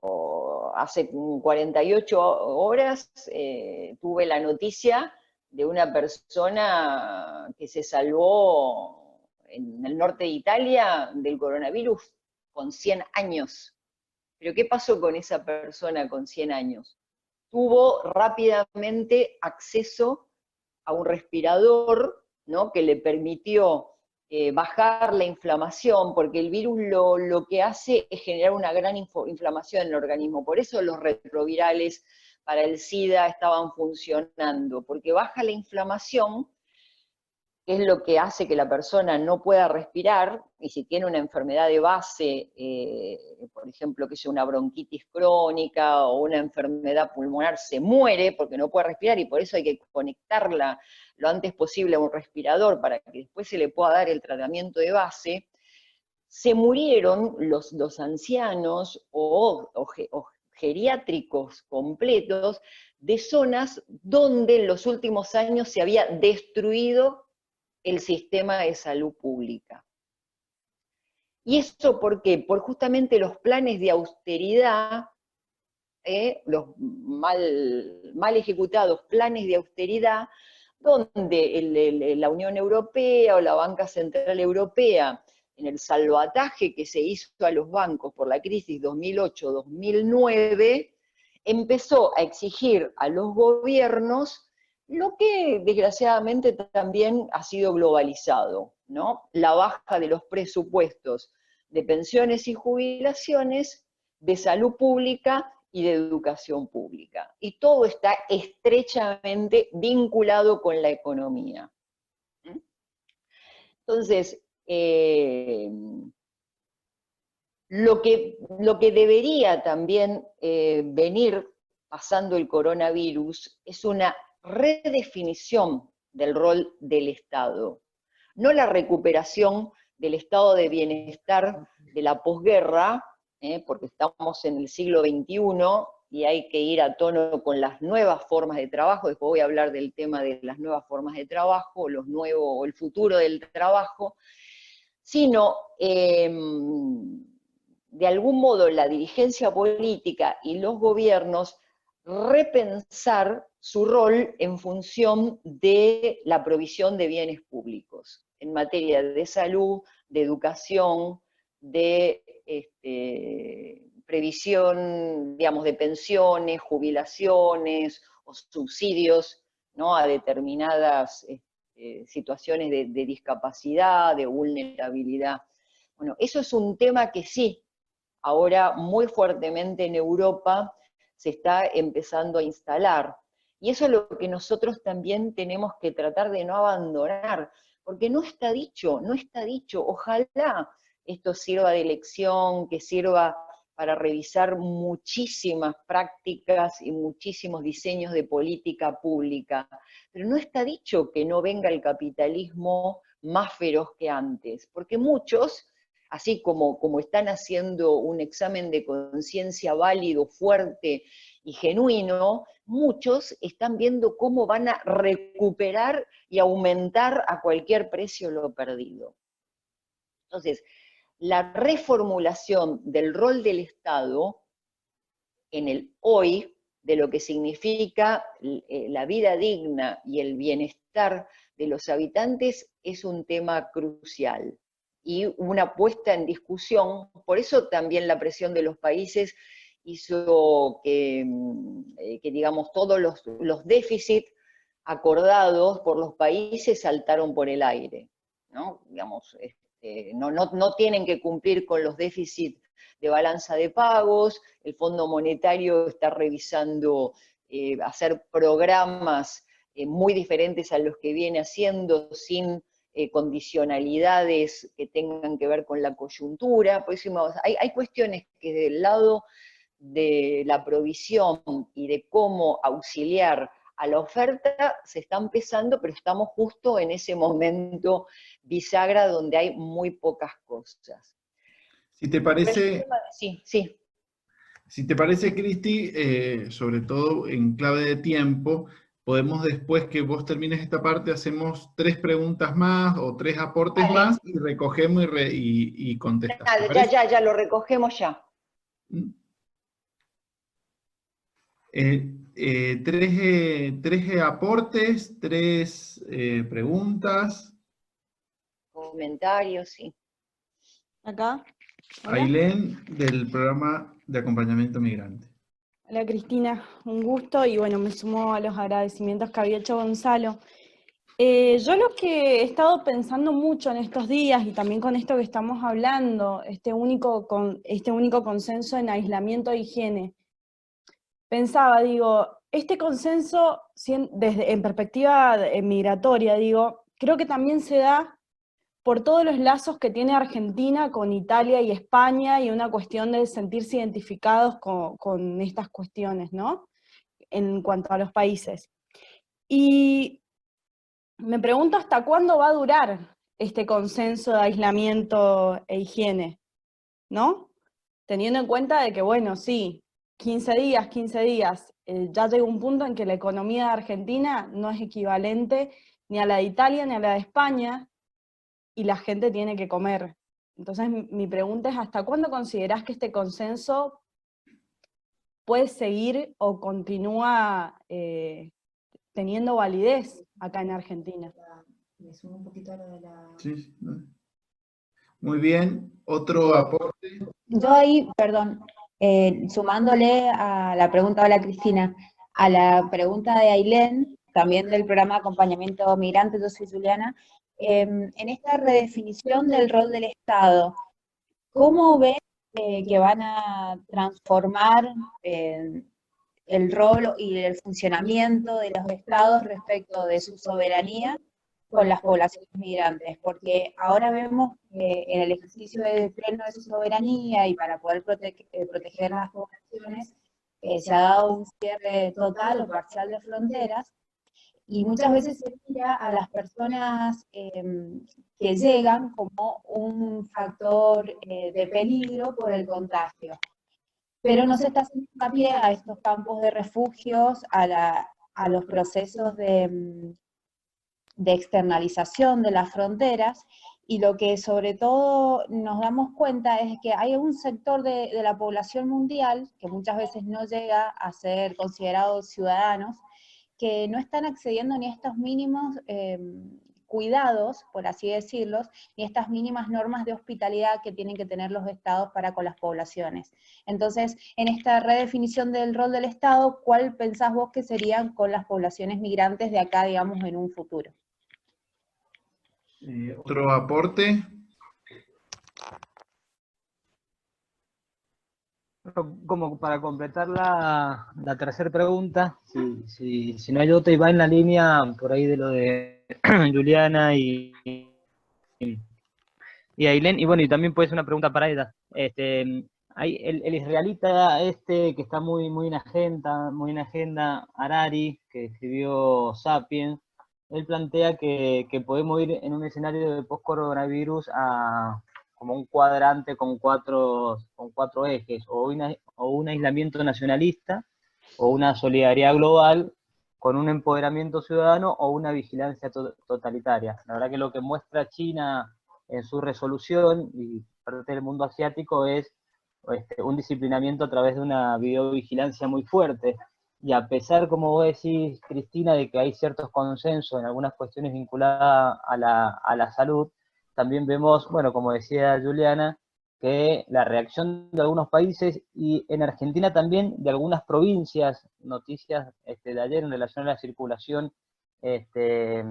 hace 48 horas tuve la noticia de una persona que se salvó en el norte de Italia del coronavirus con 100 años. Pero ¿qué pasó con esa persona con 100 años? Tuvo rápidamente acceso a un respirador, ¿no?, que le permitió bajar la inflamación, porque el virus lo que hace es generar una gran inflamación en el organismo. Por eso los retrovirales para el SIDA estaban funcionando, porque baja la inflamación, que es lo que hace que la persona no pueda respirar, y si tiene una enfermedad de base, por ejemplo, que sea una bronquitis crónica o una enfermedad pulmonar, se muere porque no puede respirar, y por eso hay que conectarla lo antes posible a un respirador para que después se le pueda dar el tratamiento de base. Se murieron los ancianos o geriátricos completos de zonas donde en los últimos años se había destruido el sistema de salud pública. ¿Y eso por qué? Por justamente los planes de austeridad, los mal ejecutados planes de austeridad, donde la Unión Europea o la Banca Central Europea, en el salvataje que se hizo a los bancos por la crisis 2008-2009, empezó a exigir a los gobiernos lo que desgraciadamente también ha sido globalizado, ¿no? La baja de los presupuestos de pensiones y jubilaciones, de salud pública y de educación pública. Y todo está estrechamente vinculado con la economía. Entonces, lo que debería también venir pasando el coronavirus es una redefinición del rol del Estado, no la recuperación del estado de bienestar de la posguerra, porque estamos en el siglo XXI y hay que ir a tono con las nuevas formas de trabajo. Después voy a hablar del tema de las nuevas formas de trabajo, o el futuro del trabajo, sino de algún modo la dirigencia política y los gobiernos repensar su rol en función de la provisión de bienes públicos, en materia de salud, de educación, de previsión, digamos, de pensiones, jubilaciones o subsidios, ¿no?, a determinadas situaciones de discapacidad, de vulnerabilidad. Bueno, eso es un tema que sí, ahora muy fuertemente en Europa se está empezando a instalar. Y eso es lo que nosotros también tenemos que tratar de no abandonar, porque no está dicho, ojalá esto sirva de lección, que sirva para revisar muchísimas prácticas y muchísimos diseños de política pública, pero no está dicho que no venga el capitalismo más feroz que antes, porque muchos, así como están haciendo un examen de conciencia válido, fuerte y genuino, muchos están viendo cómo van a recuperar y aumentar a cualquier precio lo perdido. Entonces, la reformulación del rol del Estado en el hoy, de lo que significa la vida digna y el bienestar de los habitantes, es un tema crucial y una puesta en discusión. Por eso también la presión de los países hizo que digamos, todos los déficits acordados por los países saltaron por el aire, ¿no? Digamos, no tienen que cumplir con los déficits de balanza de pagos, el Fondo Monetario está revisando hacer programas muy diferentes a los que viene haciendo, sin condicionalidades que tengan que ver con la coyuntura. Por eso hay cuestiones que del lado de la provisión y de cómo auxiliar a la oferta se están pesando, pero estamos justo en ese momento bisagra donde hay muy pocas cosas. Si te parece, sí. Si te parece, Cristi, sobre todo en clave de tiempo, podemos después que vos termines esta parte, hacemos 3 preguntas más o 3 aportes más y recogemos y contestas. Ya, lo recogemos ya. 3 aportes, 3 preguntas. Comentarios, sí. Acá. Hola. Ailén, del programa de acompañamiento migrante. Hola Cristina, un gusto y bueno, me sumo a los agradecimientos que había hecho Gonzalo. Yo lo que he estado pensando mucho en estos días y también con esto que estamos hablando, este único consenso en aislamiento e higiene, pensaba, digo, este consenso en perspectiva migratoria, digo, creo que también se da por todos los lazos que tiene Argentina con Italia y España y una cuestión de sentirse identificados con estas cuestiones, ¿no? En cuanto a los países. Y me pregunto hasta cuándo va a durar este consenso de aislamiento e higiene, ¿no? Teniendo en cuenta de que, bueno, sí, 15 días, ya llega un punto en que la economía de Argentina no es equivalente ni a la de Italia ni a la de España, y la gente tiene que comer. Entonces mi pregunta es, ¿hasta cuándo considerás que este consenso puede seguir o continúa teniendo validez acá en Argentina? Me sumo un poquito a lo de la... Sí, sí, ¿no? Muy bien, otro aporte. Yo ahí, perdón, sumándole a la pregunta de la Cristina, a la pregunta de Ailén, también del programa de acompañamiento migrante, yo soy Juliana, en esta redefinición del rol del Estado, ¿cómo ves que van a transformar el rol y el funcionamiento de los estados respecto de su soberanía con las poblaciones migrantes? Porque ahora vemos que en el ejercicio del pleno de su soberanía y para poder proteger las poblaciones, se ha dado un cierre total o parcial de fronteras, y muchas veces se mira a las personas que llegan como un factor de peligro por el contagio. Pero no se está haciendo hincapié a estos campos de refugios, a los procesos de externalización de las fronteras, y lo que sobre todo nos damos cuenta es que hay un sector de la población mundial, que muchas veces no llega a ser considerados ciudadanos, que no están accediendo ni a estos mínimos cuidados, por así decirlos, ni estas mínimas normas de hospitalidad que tienen que tener los estados para con las poblaciones. Entonces, en esta redefinición del rol del Estado, ¿cuál pensás vos que serían con las poblaciones migrantes de acá, digamos, en un futuro? Otro aporte. Como para completar la tercera pregunta, si no hay otra y va en la línea por ahí de lo de Juliana y Ailén, y bueno, y también puede ser una pregunta para ella. Hay el israelita que está muy en agenda, Harari, que escribió Sapiens, él plantea que podemos ir en un escenario de post-coronavirus a como un cuadrante con cuatro ejes, o un aislamiento nacionalista, o una solidaridad global, con un empoderamiento ciudadano, o una vigilancia totalitaria. La verdad que lo que muestra China en su resolución, y parte del mundo asiático, es un disciplinamiento a través de una videovigilancia muy fuerte. Y a pesar, como vos decís, Cristina, de que hay ciertos consensos en algunas cuestiones vinculadas a la salud, también vemos, bueno, como decía Juliana, que la reacción de algunos países, y en Argentina también de algunas provincias, noticias de ayer en relación a la circulación de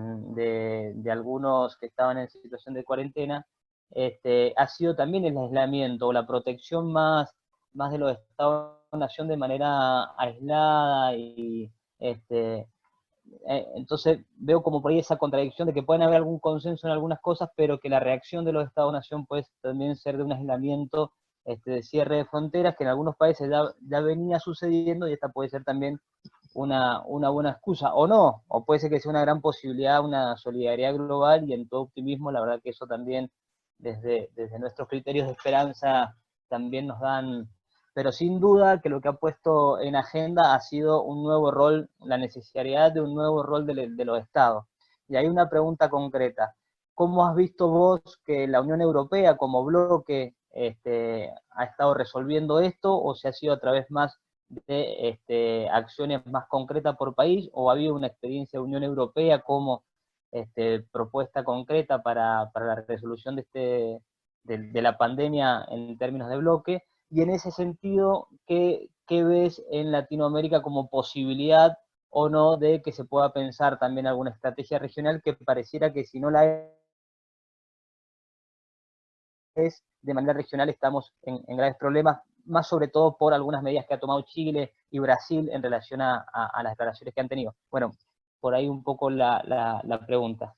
algunos que estaban en situación de cuarentena, ha sido también el aislamiento o la protección más de los Estados-nación de manera aislada, y entonces veo como por ahí esa contradicción de que pueden haber algún consenso en algunas cosas, pero que la reacción de los Estados-nación puede también ser de un aislamiento, de cierre de fronteras, que en algunos países ya venía sucediendo, y esta puede ser también una buena excusa, o no, o puede ser que sea una gran posibilidad, una solidaridad global, y en todo optimismo, la verdad que eso también, desde nuestros criterios de esperanza, también nos dan, pero sin duda que lo que ha puesto en agenda ha sido un nuevo rol, la necesidad de un nuevo rol de los estados. Y hay una pregunta concreta: ¿cómo has visto vos que la Unión Europea como bloque ha estado resolviendo esto, o si ha sido a través más de acciones más concretas por país, o ha habido una experiencia de Unión Europea como propuesta concreta para la resolución de de la pandemia en términos de bloque, y en ese sentido, ¿qué ves en Latinoamérica como posibilidad o no de que se pueda pensar también alguna estrategia regional que pareciera que si no la es, de manera regional estamos en graves problemas, más sobre todo por algunas medidas que ha tomado Chile y Brasil en relación a las declaraciones que han tenido? Bueno, por ahí un poco la pregunta.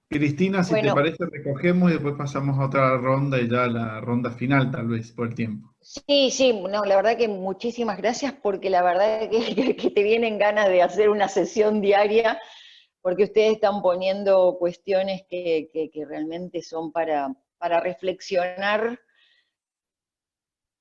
Cristina, si te Bueno, parece, recogemos y después pasamos a otra ronda y ya la ronda final, tal vez, por el tiempo. sí, sí, no, la verdad que muchísimas gracias porque la verdad que te vienen ganas de hacer una sesión diaria porque ustedes están poniendo cuestiones que realmente son para reflexionar,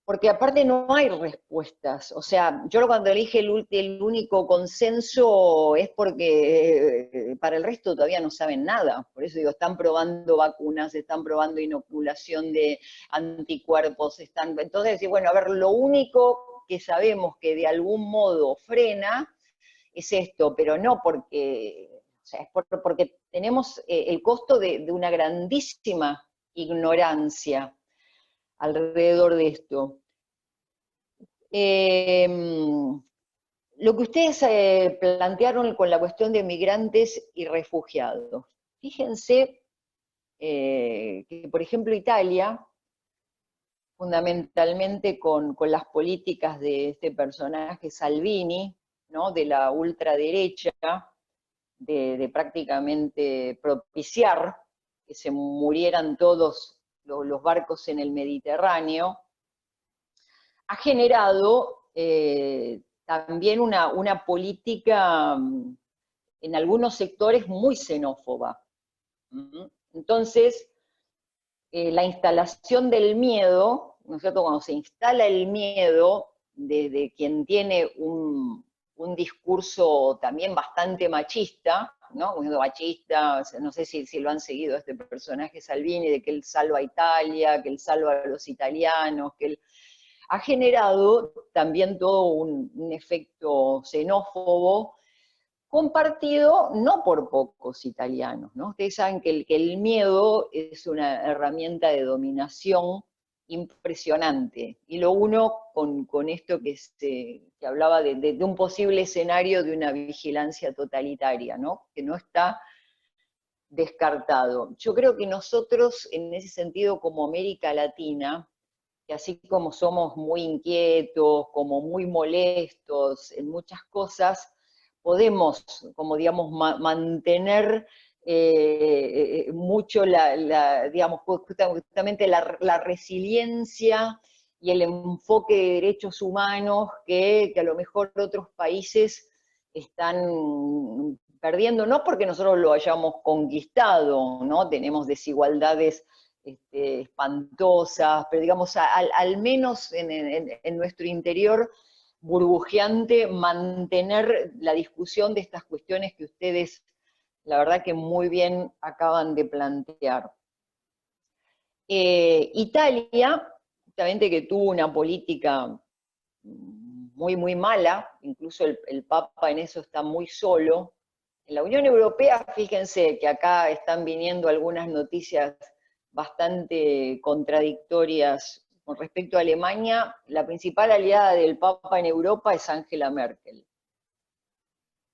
porque aparte no hay respuestas. O sea, yo cuando elige el único consenso es porque para el resto todavía no saben nada. Por eso digo, están probando vacunas, están probando inoculación de anticuerpos, entonces, bueno, a ver, lo único que sabemos que de algún modo frena es esto, pero no porque, o sea, es porque tenemos el costo de una grandísima ignorancia alrededor de esto. Lo que ustedes plantearon con la cuestión de migrantes y refugiados. Fíjense que, por ejemplo, Italia, fundamentalmente con las políticas de este personaje Salvini, ¿no?, de la ultraderecha, de prácticamente propiciar que se murieran todos los barcos en el Mediterráneo, ha generado también una política en algunos sectores muy xenófoba. Entonces, la instalación del miedo, ¿no es cierto? Cuando se instala el miedo de quien tiene un discurso también bastante machista, ¿no? Machista, no sé si lo han seguido este personaje Salvini, de que él salva a Italia, que él salva a los italianos, que él ha generado también todo un efecto xenófobo, compartido no por pocos italianos, ¿no? Ustedes saben que el miedo es una herramienta de dominación impresionante, y lo uno con esto que hablaba de un posible escenario de una vigilancia totalitaria, ¿no?, que no está descartado. Yo creo que nosotros, en ese sentido, como América Latina, que así como somos muy inquietos, como muy molestos en muchas cosas, podemos, como digamos, mantener mucho digamos, justamente la resiliencia y el enfoque de derechos humanos que a lo mejor otros países están perdiendo, no porque nosotros lo hayamos conquistado, ¿no? Tenemos desigualdades espantosas, pero digamos, al menos en nuestro interior burbujeante, mantener la discusión de estas cuestiones que ustedes, la verdad que muy bien acaban de plantear. Italia, justamente, que tuvo una política muy, muy mala, incluso el Papa en eso está muy solo. En la Unión Europea, fíjense que acá están viniendo algunas noticias bastante contradictorias con respecto a Alemania. La principal aliada del Papa en Europa es Angela Merkel,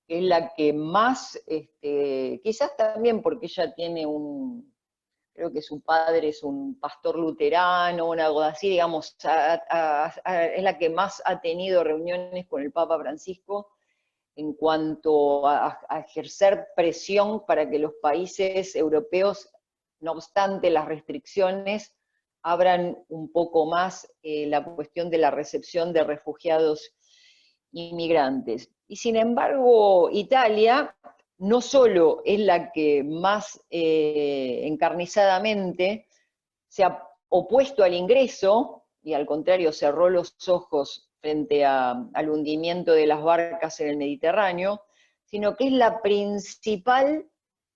que es la que más, quizás también porque ella tiene creo que su padre es un pastor luterano, una cosa así, digamos, es la que más ha tenido reuniones con el Papa Francisco en cuanto a ejercer presión para que los países europeos, no obstante las restricciones, abran un poco más la cuestión de la recepción de refugiados inmigrantes. Y sin embargo, Italia no solo es la que más encarnizadamente se ha opuesto al ingreso, y al contrario cerró los ojos frente al hundimiento de las barcas en el Mediterráneo, sino que es la principal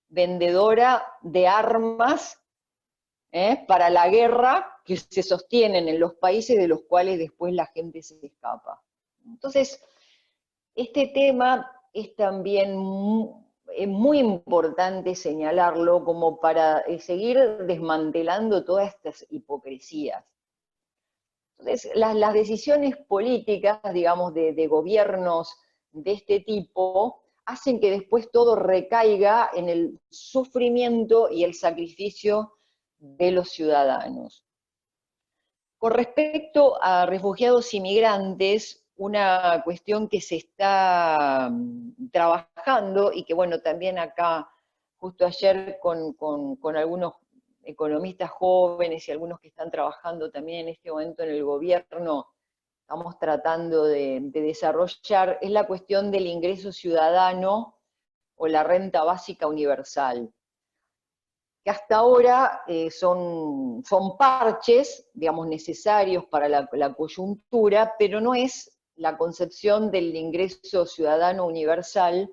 vendedora de armas para la guerra que se sostienen en los países de los cuales después la gente se escapa. Entonces, este tema es también es muy importante señalarlo como para seguir desmantelando todas estas hipocresías. Entonces, las decisiones políticas, digamos, de gobiernos de este tipo, hacen que después todo recaiga en el sufrimiento y el sacrificio de los ciudadanos. Con respecto a refugiados y migrantes, una cuestión que se está trabajando y que, bueno, también acá, justo ayer con algunos economistas jóvenes y algunos que están trabajando también en este momento en el gobierno, estamos tratando de desarrollar, es la cuestión del ingreso ciudadano o la renta básica universal, que hasta ahora son parches, digamos, necesarios para la coyuntura, pero no es la concepción del ingreso ciudadano universal,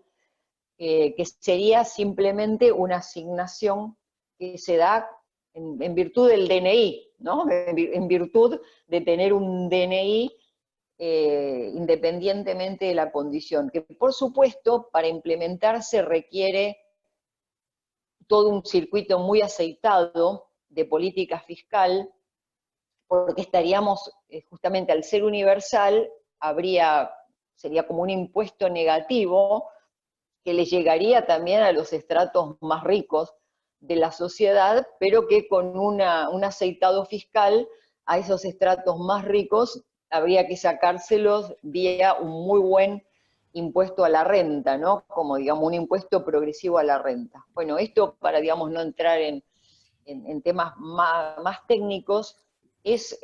que sería simplemente una asignación que se da en virtud del DNI, ¿no? En virtud de tener un DNI independientemente de la condición, que por supuesto para implementarse requiere todo un circuito muy aceitado de política fiscal, porque estaríamos, justamente al ser universal, sería como un impuesto negativo que le llegaría también a los estratos más ricos de la sociedad, pero que con un aceitado fiscal a esos estratos más ricos habría que sacárselos vía un muy buen impuesto a la renta, ¿no? Como, digamos, un impuesto progresivo a la renta. Bueno, esto para, digamos, no entrar en temas más técnicos, es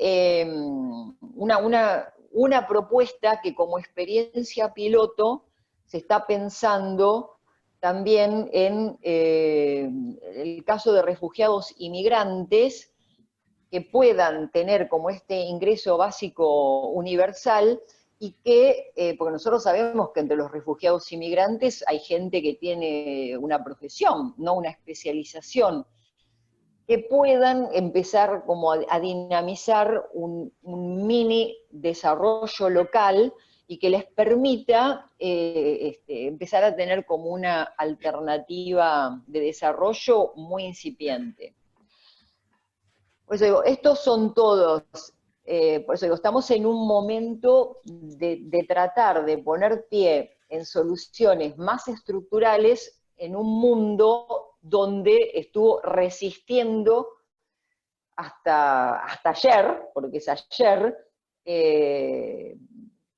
una propuesta que como experiencia piloto se está pensando también en el caso de refugiados y migrantes que puedan tener como este ingreso básico universal y que, porque nosotros sabemos que entre los refugiados y migrantes hay gente que tiene una profesión, no una especialización, que puedan empezar como a dinamizar un mini desarrollo local y que les permita empezar a tener como una alternativa de desarrollo muy incipiente. Por eso digo, estos son todos, por eso digo, estamos en un momento de tratar de poner pie en soluciones más estructurales en un mundo donde estuvo resistiendo hasta ayer, porque es ayer,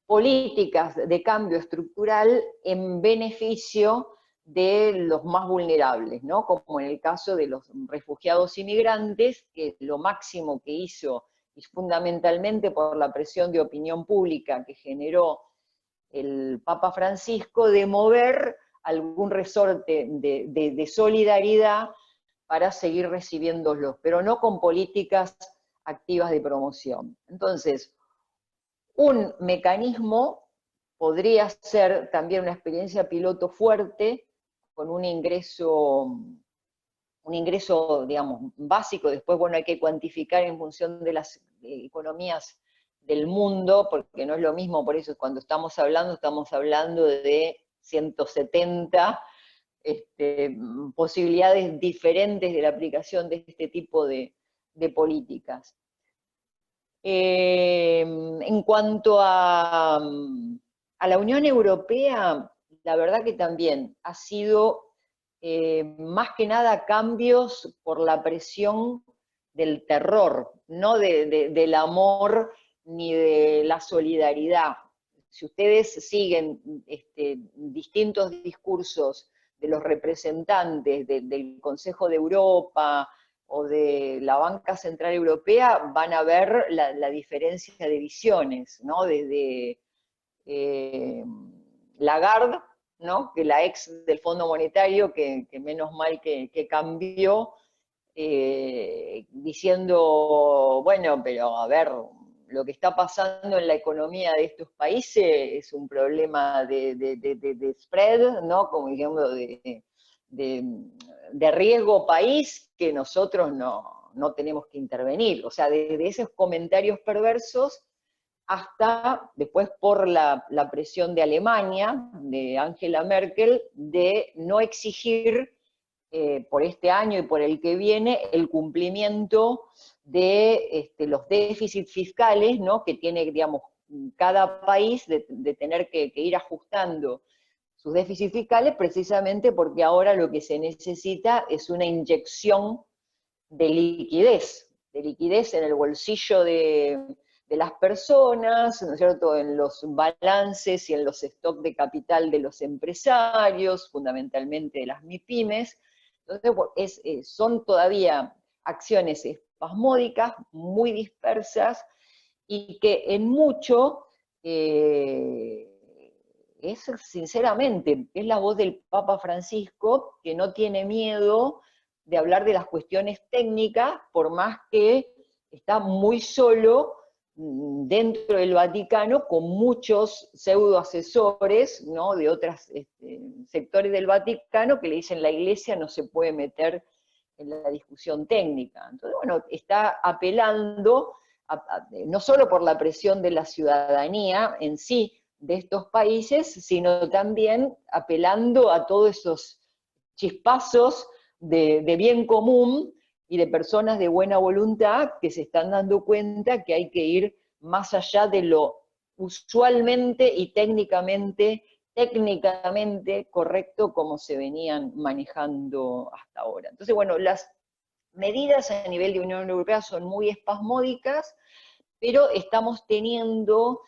políticas de cambio estructural en beneficio de los más vulnerables, ¿no? Como en el caso de los refugiados y migrantes, que lo máximo que hizo, y fundamentalmente por la presión de opinión pública que generó el Papa Francisco, de mover algún resorte de solidaridad para seguir recibiéndolos, pero no con políticas activas de promoción. Entonces, un mecanismo podría ser también una experiencia piloto fuerte, con un ingreso, digamos, básico. Después, bueno, hay que cuantificar en función de las economías del mundo, porque no es lo mismo, por eso cuando estamos hablando de 170 posibilidades diferentes de la aplicación de este tipo de políticas. En cuanto a la Unión Europea, la verdad que también ha sido más que nada cambios por la presión del terror, no del amor ni de la solidaridad. Si ustedes siguen distintos discursos de los representantes del Consejo de Europa o de la Banca Central Europea, van a ver la diferencia de visiones, ¿no? Desde Lagarde, ¿no? Que la ex del Fondo Monetario, que menos mal que cambió, diciendo, bueno, pero a ver, lo que está pasando en la economía de estos países es un problema de spread, ¿no? Como ejemplo de riesgo país que nosotros no tenemos que intervenir. O sea, desde esos comentarios perversos hasta después por la presión de Alemania, de Angela Merkel, de no exigir por este año y por el que viene el cumplimiento de los déficits fiscales, ¿no?, que tiene, digamos, cada país de tener que ir ajustando sus déficits fiscales, precisamente porque ahora lo que se necesita es una inyección de liquidez en el bolsillo de las personas, ¿no es cierto?, en los balances y en los stocks de capital de los empresarios, fundamentalmente de las MIPYMES. Entonces, son todavía acciones espasmódicas, muy dispersas, y que en mucho es, sinceramente, es la voz del Papa Francisco, que no tiene miedo de hablar de las cuestiones técnicas, por más que está muy solo dentro del Vaticano, con muchos pseudoasesores, ¿no?, de otros sectores del Vaticano que le dicen la Iglesia no se puede meter en la discusión técnica. Entonces, bueno, está apelando, no solo por la presión de la ciudadanía en sí de estos países, sino también apelando a todos esos chispazos de bien común y de personas de buena voluntad que se están dando cuenta que hay que ir más allá de lo usualmente y técnicamente correcto como se venían manejando hasta ahora. Entonces, bueno, las medidas a nivel de Unión Europea son muy espasmódicas, pero estamos teniendo,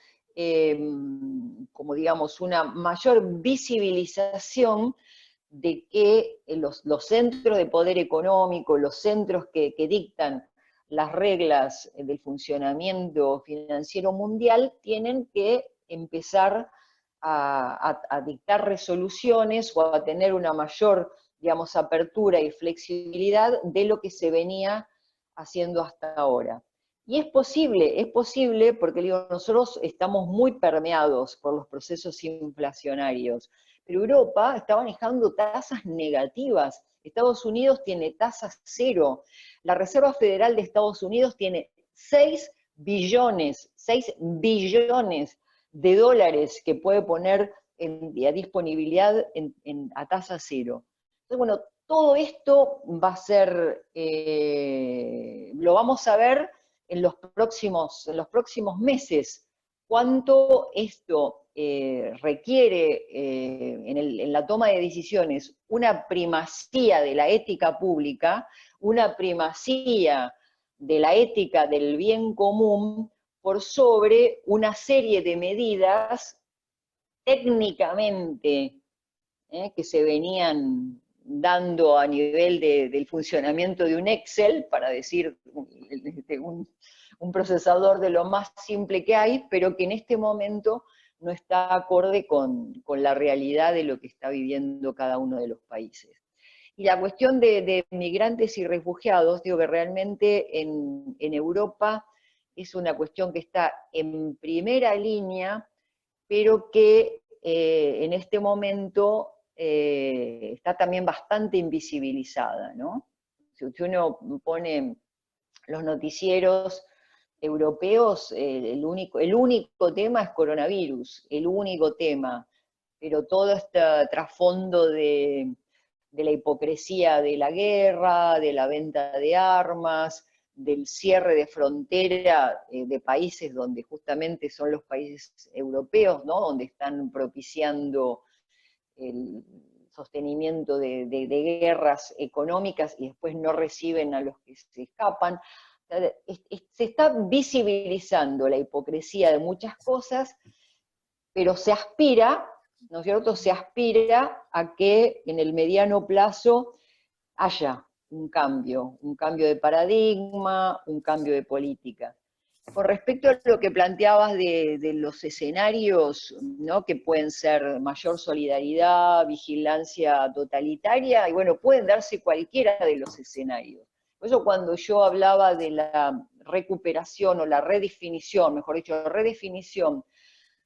como digamos, una mayor visibilización de que los centros de poder económico, los centros que dictan las reglas del funcionamiento financiero mundial, tienen que empezar a dictar resoluciones o a tener una mayor, digamos, apertura y flexibilidad de lo que se venía haciendo hasta ahora. Y es posible porque digo, nosotros estamos muy permeados por los procesos inflacionarios, pero Europa está manejando tasas negativas. Estados Unidos tiene tasas cero. La Reserva Federal de Estados Unidos tiene 6 billones de dólares que puede poner a disponibilidad a tasa cero. Entonces, bueno, todo esto va a ser, lo vamos a ver en los próximos meses, cuánto esto requiere en la toma de decisiones una primacía de la ética pública, una primacía de la ética del bien común por sobre una serie de medidas técnicamente que se venían dando a nivel del funcionamiento de un Excel, para decir un procesador de lo más simple que hay, pero que en este momento no está acorde con la realidad de lo que está viviendo cada uno de los países. Y la cuestión de migrantes y refugiados, digo que realmente en Europa es una cuestión que está en primera línea, pero que en este momento está también bastante invisibilizada, ¿no? Si uno pone los noticieros europeos, el único tema es coronavirus, el único tema, pero todo este trasfondo de la hipocresía de la guerra, de la venta de armas, del cierre de frontera de países donde justamente son los países europeos, ¿no?, donde están propiciando el sostenimiento de guerras económicas y después no reciben a los que se escapan. Se está visibilizando la hipocresía de muchas cosas, pero se aspira, ¿no es cierto?, se aspira a que en el mediano plazo haya un cambio de paradigma, un cambio de política. Con respecto a lo que planteabas de los escenarios, ¿no?, que pueden ser mayor solidaridad, vigilancia totalitaria, y bueno, pueden darse cualquiera de los escenarios. Por eso cuando yo hablaba de la recuperación o la redefinición, mejor dicho, redefinición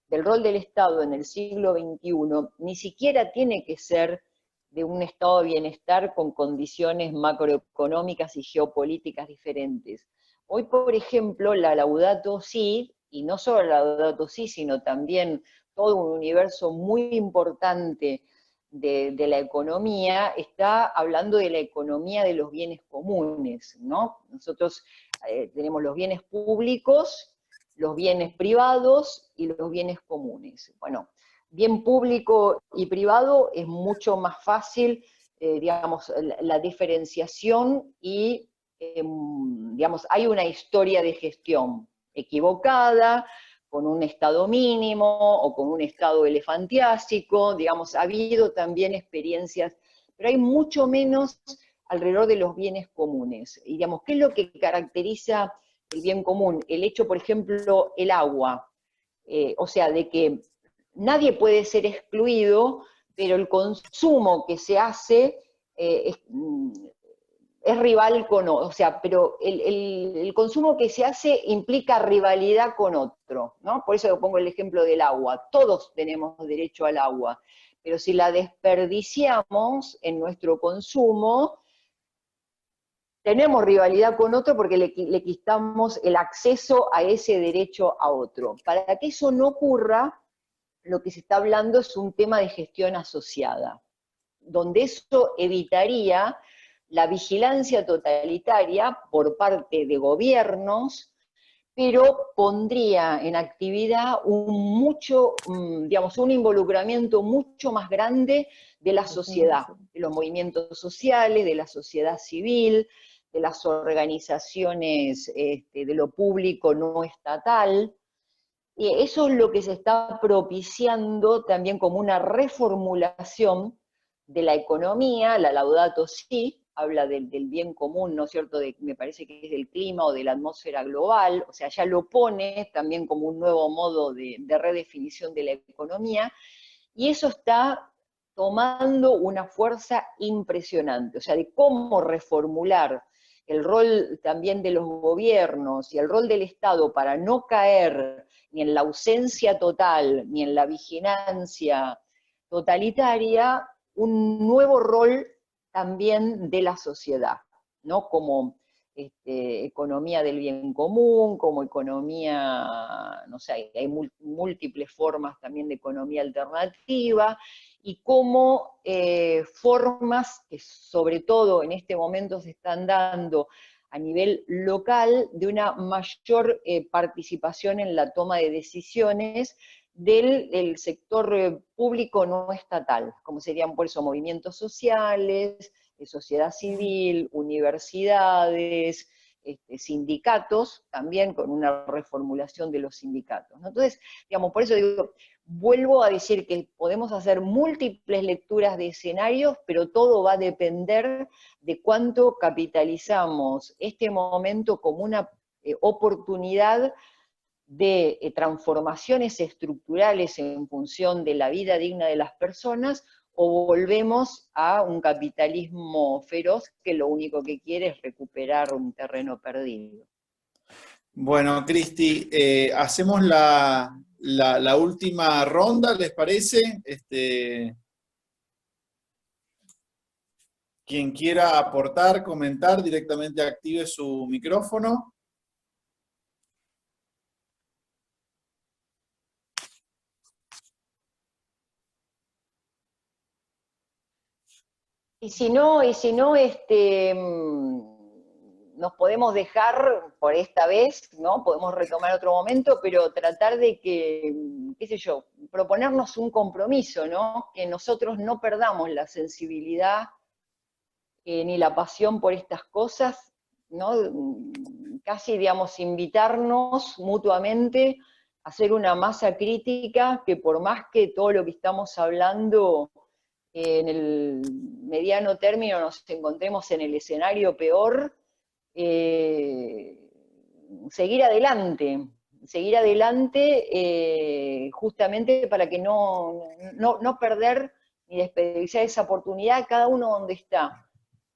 del rol del Estado en el siglo XXI, ni siquiera tiene que ser de un estado de bienestar con condiciones macroeconómicas y geopolíticas diferentes. Hoy, por ejemplo, la Laudato Si y no solo la Laudato Si, sino también todo un universo muy importante de la economía, está hablando de la economía de los bienes comunes, ¿no? Nosotros tenemos los bienes públicos, los bienes privados y los bienes comunes. Bueno, bien público y privado es mucho más fácil, digamos, la diferenciación y, digamos, hay una historia de gestión equivocada, con un estado mínimo o con un estado elefantiásico, digamos, ha habido también experiencias, pero hay mucho menos alrededor de los bienes comunes. Y digamos, ¿qué es lo que caracteriza el bien común? El hecho, por ejemplo, el agua, o sea, de que nadie puede ser excluido, pero el consumo que se hace es rival con otro, o sea, pero el consumo que se hace implica rivalidad con otro, ¿no? Por eso pongo el ejemplo del agua. Todos tenemos derecho al agua, pero si la desperdiciamos en nuestro consumo, tenemos rivalidad con otro porque le quitamos el acceso a ese derecho a otro. Para que eso no ocurra, lo que se está hablando es un tema de gestión asociada, donde eso evitaría la vigilancia totalitaria por parte de gobiernos, pero pondría en actividad digamos, un involucramiento mucho más grande de la sociedad, de los movimientos sociales, de la sociedad civil, de las organizaciones de lo público no estatal. Y eso es lo que se está propiciando también como una reformulación de la economía. La Laudato Si habla del bien común, ¿no es cierto?, me parece que es del clima o de la atmósfera global, o sea, ya lo pone también como un nuevo modo de redefinición de la economía, y eso está tomando una fuerza impresionante, o sea, de cómo reformular el rol también de los gobiernos y el rol del Estado para no caer ni en la ausencia total, ni en la vigilancia totalitaria, un nuevo rol también de la sociedad, ¿no? Como economía del bien común, como economía, no sé, hay múltiples formas también de economía alternativa, y como formas que sobre todo en este momento se están dando a nivel local de una mayor participación en la toma de decisiones del sector público no estatal, como serían por eso movimientos sociales, sociedad civil, universidades, sindicatos, también con una reformulación de los sindicatos, ¿no? Entonces, digamos, por eso digo, vuelvo a decir que podemos hacer múltiples lecturas de escenarios, pero todo va a depender de cuánto capitalizamos este momento como una oportunidad de transformaciones estructurales en función de la vida digna de las personas, o volvemos a un capitalismo feroz que lo único que quiere es recuperar un terreno perdido. Bueno, Cristi, hacemos la última ronda, ¿les parece? Quien quiera aportar, comentar, directamente active su micrófono. Y si no, nos podemos dejar por esta vez, ¿no? Podemos retomar otro momento, pero tratar de que, qué sé yo, proponernos un compromiso, ¿no? Que nosotros no perdamos la sensibilidad ni la pasión por estas cosas, ¿no? Casi, digamos, invitarnos mutuamente a hacer una masa crítica que por más que todo lo que estamos hablando en el mediano término nos encontremos en el escenario peor, seguir adelante justamente para que no perder ni desperdiciar esa oportunidad, cada uno donde está,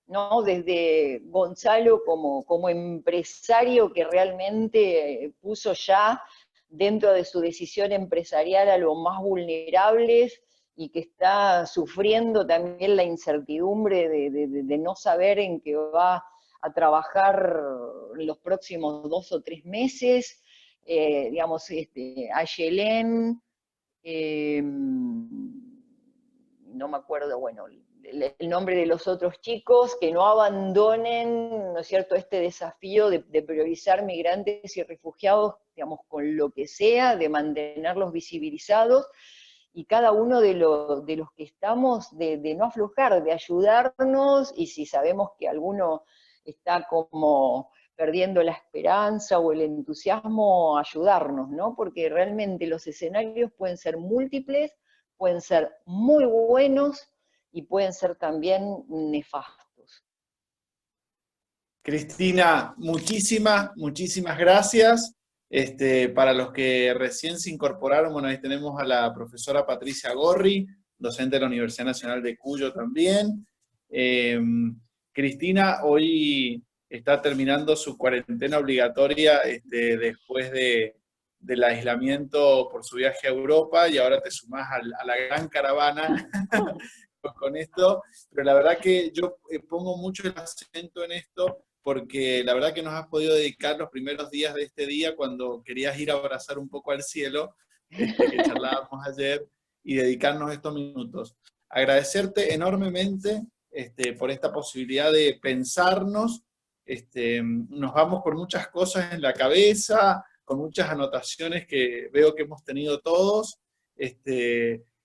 ¿no? Desde Gonzalo como empresario que realmente puso ya dentro de su decisión empresarial a los más vulnerables, y que está sufriendo también la incertidumbre de no saber en qué va a trabajar en los próximos 2 o 3 meses, digamos, Ayelén, no me acuerdo, bueno, el nombre de los otros chicos, que no abandonen, ¿no es cierto?, este desafío de priorizar migrantes y refugiados, digamos, con lo que sea, de mantenerlos visibilizados, y cada uno de los que estamos, de no aflojar, de ayudarnos, y si sabemos que alguno está como perdiendo la esperanza o el entusiasmo, ayudarnos, ¿no? Porque realmente los escenarios pueden ser múltiples, pueden ser muy buenos, y pueden ser también nefastos. Cristina, muchísimas gracias. Para los que recién se incorporaron, bueno, ahí tenemos a la profesora Patricia Gorri, docente de la Universidad Nacional de Cuyo también. Cristina hoy está terminando su cuarentena obligatoria después del aislamiento por su viaje a Europa, y ahora te sumás a la gran caravana con esto, pero la verdad que yo pongo mucho el acento en esto, porque la verdad que nos has podido dedicar los primeros días de este día, cuando querías ir a abrazar un poco al cielo, que charlábamos ayer, y dedicarnos estos minutos. Agradecerte enormemente por esta posibilidad de pensarnos. Nos vamos con muchas cosas en la cabeza, con muchas anotaciones que veo que hemos tenido todos,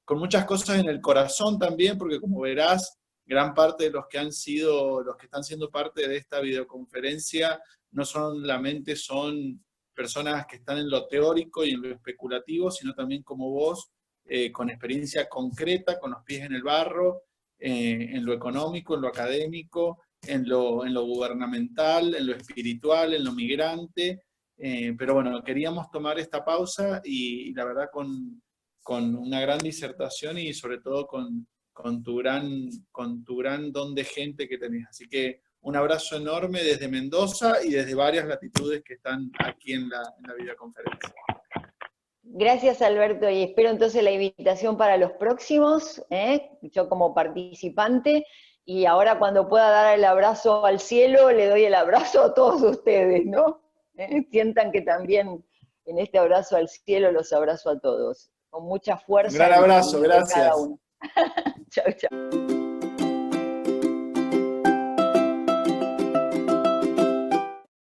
con muchas cosas en el corazón también, porque como verás, gran parte de los que están siendo parte de esta videoconferencia no solamente son personas que están en lo teórico y en lo especulativo, sino también como vos, con experiencia concreta, con los pies en el barro, en lo económico, en lo académico, en lo gubernamental, en lo espiritual, en lo migrante. Pero bueno, queríamos tomar esta pausa y la verdad con una gran disertación, y sobre todo con tu gran don de gente que tenés. Así que un abrazo enorme desde Mendoza y desde varias latitudes que están aquí en la videoconferencia. Gracias, Alberto, y espero entonces la invitación para los próximos, yo como participante, y ahora cuando pueda dar el abrazo al cielo, le doy el abrazo a todos ustedes, ¿no? Sientan que también en este abrazo al cielo los abrazo a todos, con mucha fuerza. Un gran abrazo, de gracias. cada uno. Chau, chau.